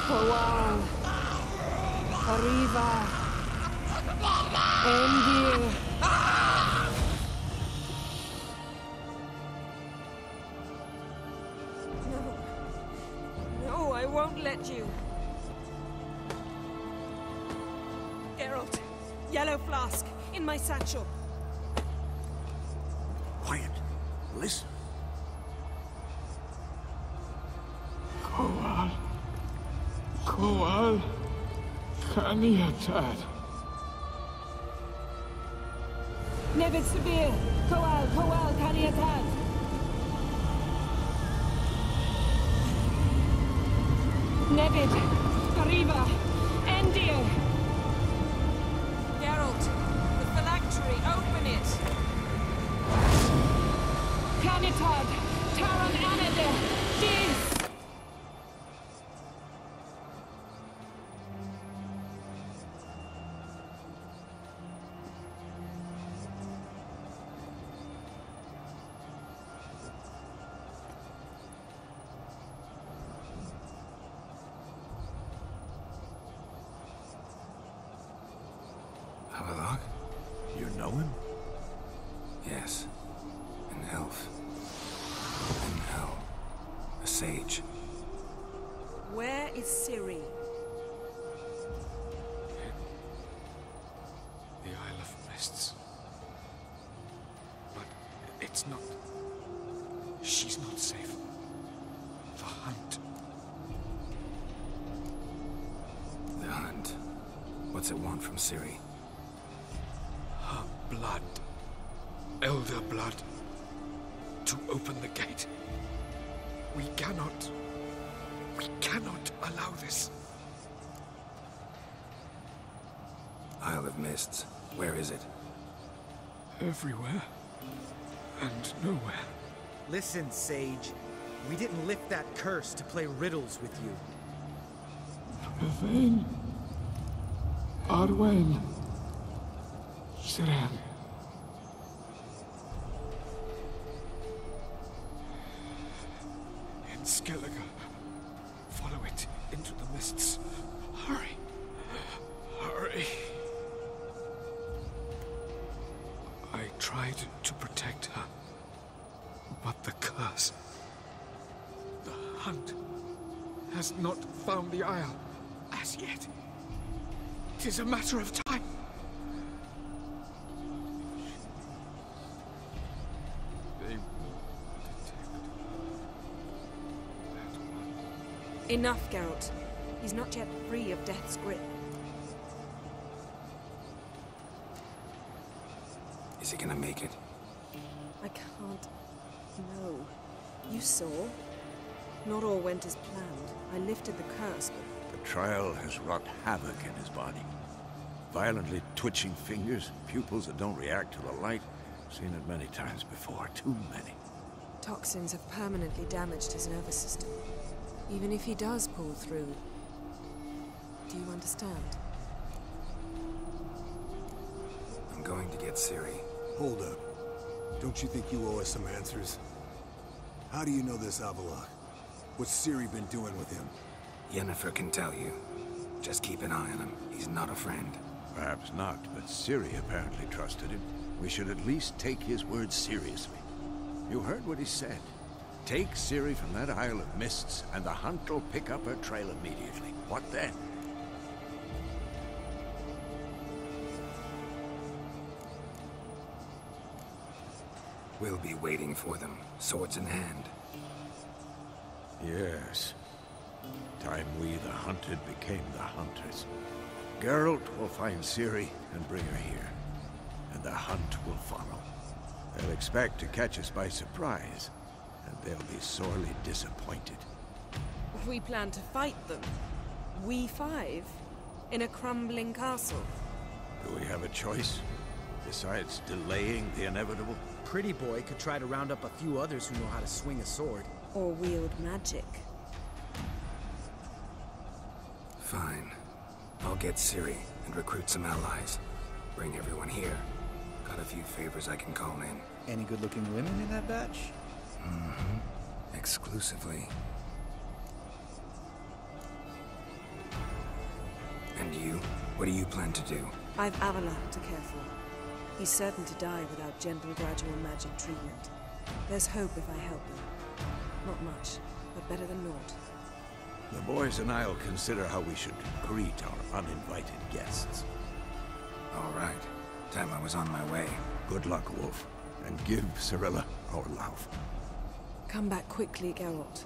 J: Kowal. Arriva. Endir.
H: No. No, I won't let you. Geralt, yellow flask, in my satchel.
C: Quiet. Listen.
O: Kowal. Kowal. Kaniatad.
J: Nevid severe. Kowal. Kowal. Kaniatad. Nevid. Arriva. Endir.
H: Geralt, the phylactery, open it!
J: Canitad, Taran Anade, Diz!
B: Havelock?
C: You know him?
B: Yes. An elf. An hell. A sage.
H: Where is Ciri?
O: The Isle of Mists. But it's not... She's not safe. The hunt.
B: The hunt. What's it want from Ciri?
O: Her blood. Elder blood. To open the gate. We cannot allow this.
B: Isle of Mists. Where is it?
O: Everywhere. And nowhere.
K: Listen, Sage. We didn't lift that curse to play riddles with you.
O: Yvain. Arwen. Siren. In Skellige. Follow it into the mists. Hurry. Hurry. I tried to protect her. But the curse... The hunt has not found the Isle as yet. 'Tis a matter of time.
H: Enough, Geralt. He's not yet free of death's grip.
B: Is he gonna make it?
H: I can't... No. You saw? Not all went as planned. I lifted the curse, but...
C: The trial has wrought havoc in his body. Violently twitching fingers, pupils that don't react to the light. Seen it many times before, too many.
H: Toxins have permanently damaged his nervous system. Even if he does pull through... Do you understand?
B: I'm going to get Ciri.
M: Hold up. Don't you think you owe us some answers? How do you know this Avallac'h? What's Ciri been doing with him?
B: Yennefer can tell you. Just keep an eye on him. He's not a friend.
C: Perhaps not, but Ciri apparently trusted him. We should at least take his words seriously. You heard what he said. Take Ciri from that Isle of Mists, and the hunt will pick up her trail immediately. What then?
B: We'll be waiting for them, swords in hand.
C: Yes. Time we, the hunted, became the hunters. Geralt will find Ciri and bring her here, and the hunt will follow. They'll expect to catch us by surprise, and they'll be sorely disappointed.
H: We plan to fight them. We five? In a crumbling castle?
C: Do we have a choice? Besides delaying the inevitable?
K: Pretty Boy could try to round up a few others who know how to swing a sword.
H: Or wield magic.
B: Fine. I'll get Ciri and recruit some allies. Bring everyone here. Got a few favors I can call in.
K: Any good-looking women in that batch?
B: Mm-hmm. Exclusively. And you? What do you plan to do?
H: I've Avallac'h to care for. He's certain to die without gentle, gradual magic treatment. There's hope if I help him. Not much, but better than naught.
C: The boys and I'll consider how we should greet our uninvited guests.
B: All right. Time I was on my way.
C: Good luck, Wolf. And give Cirilla our love.
H: Come back quickly, Geralt.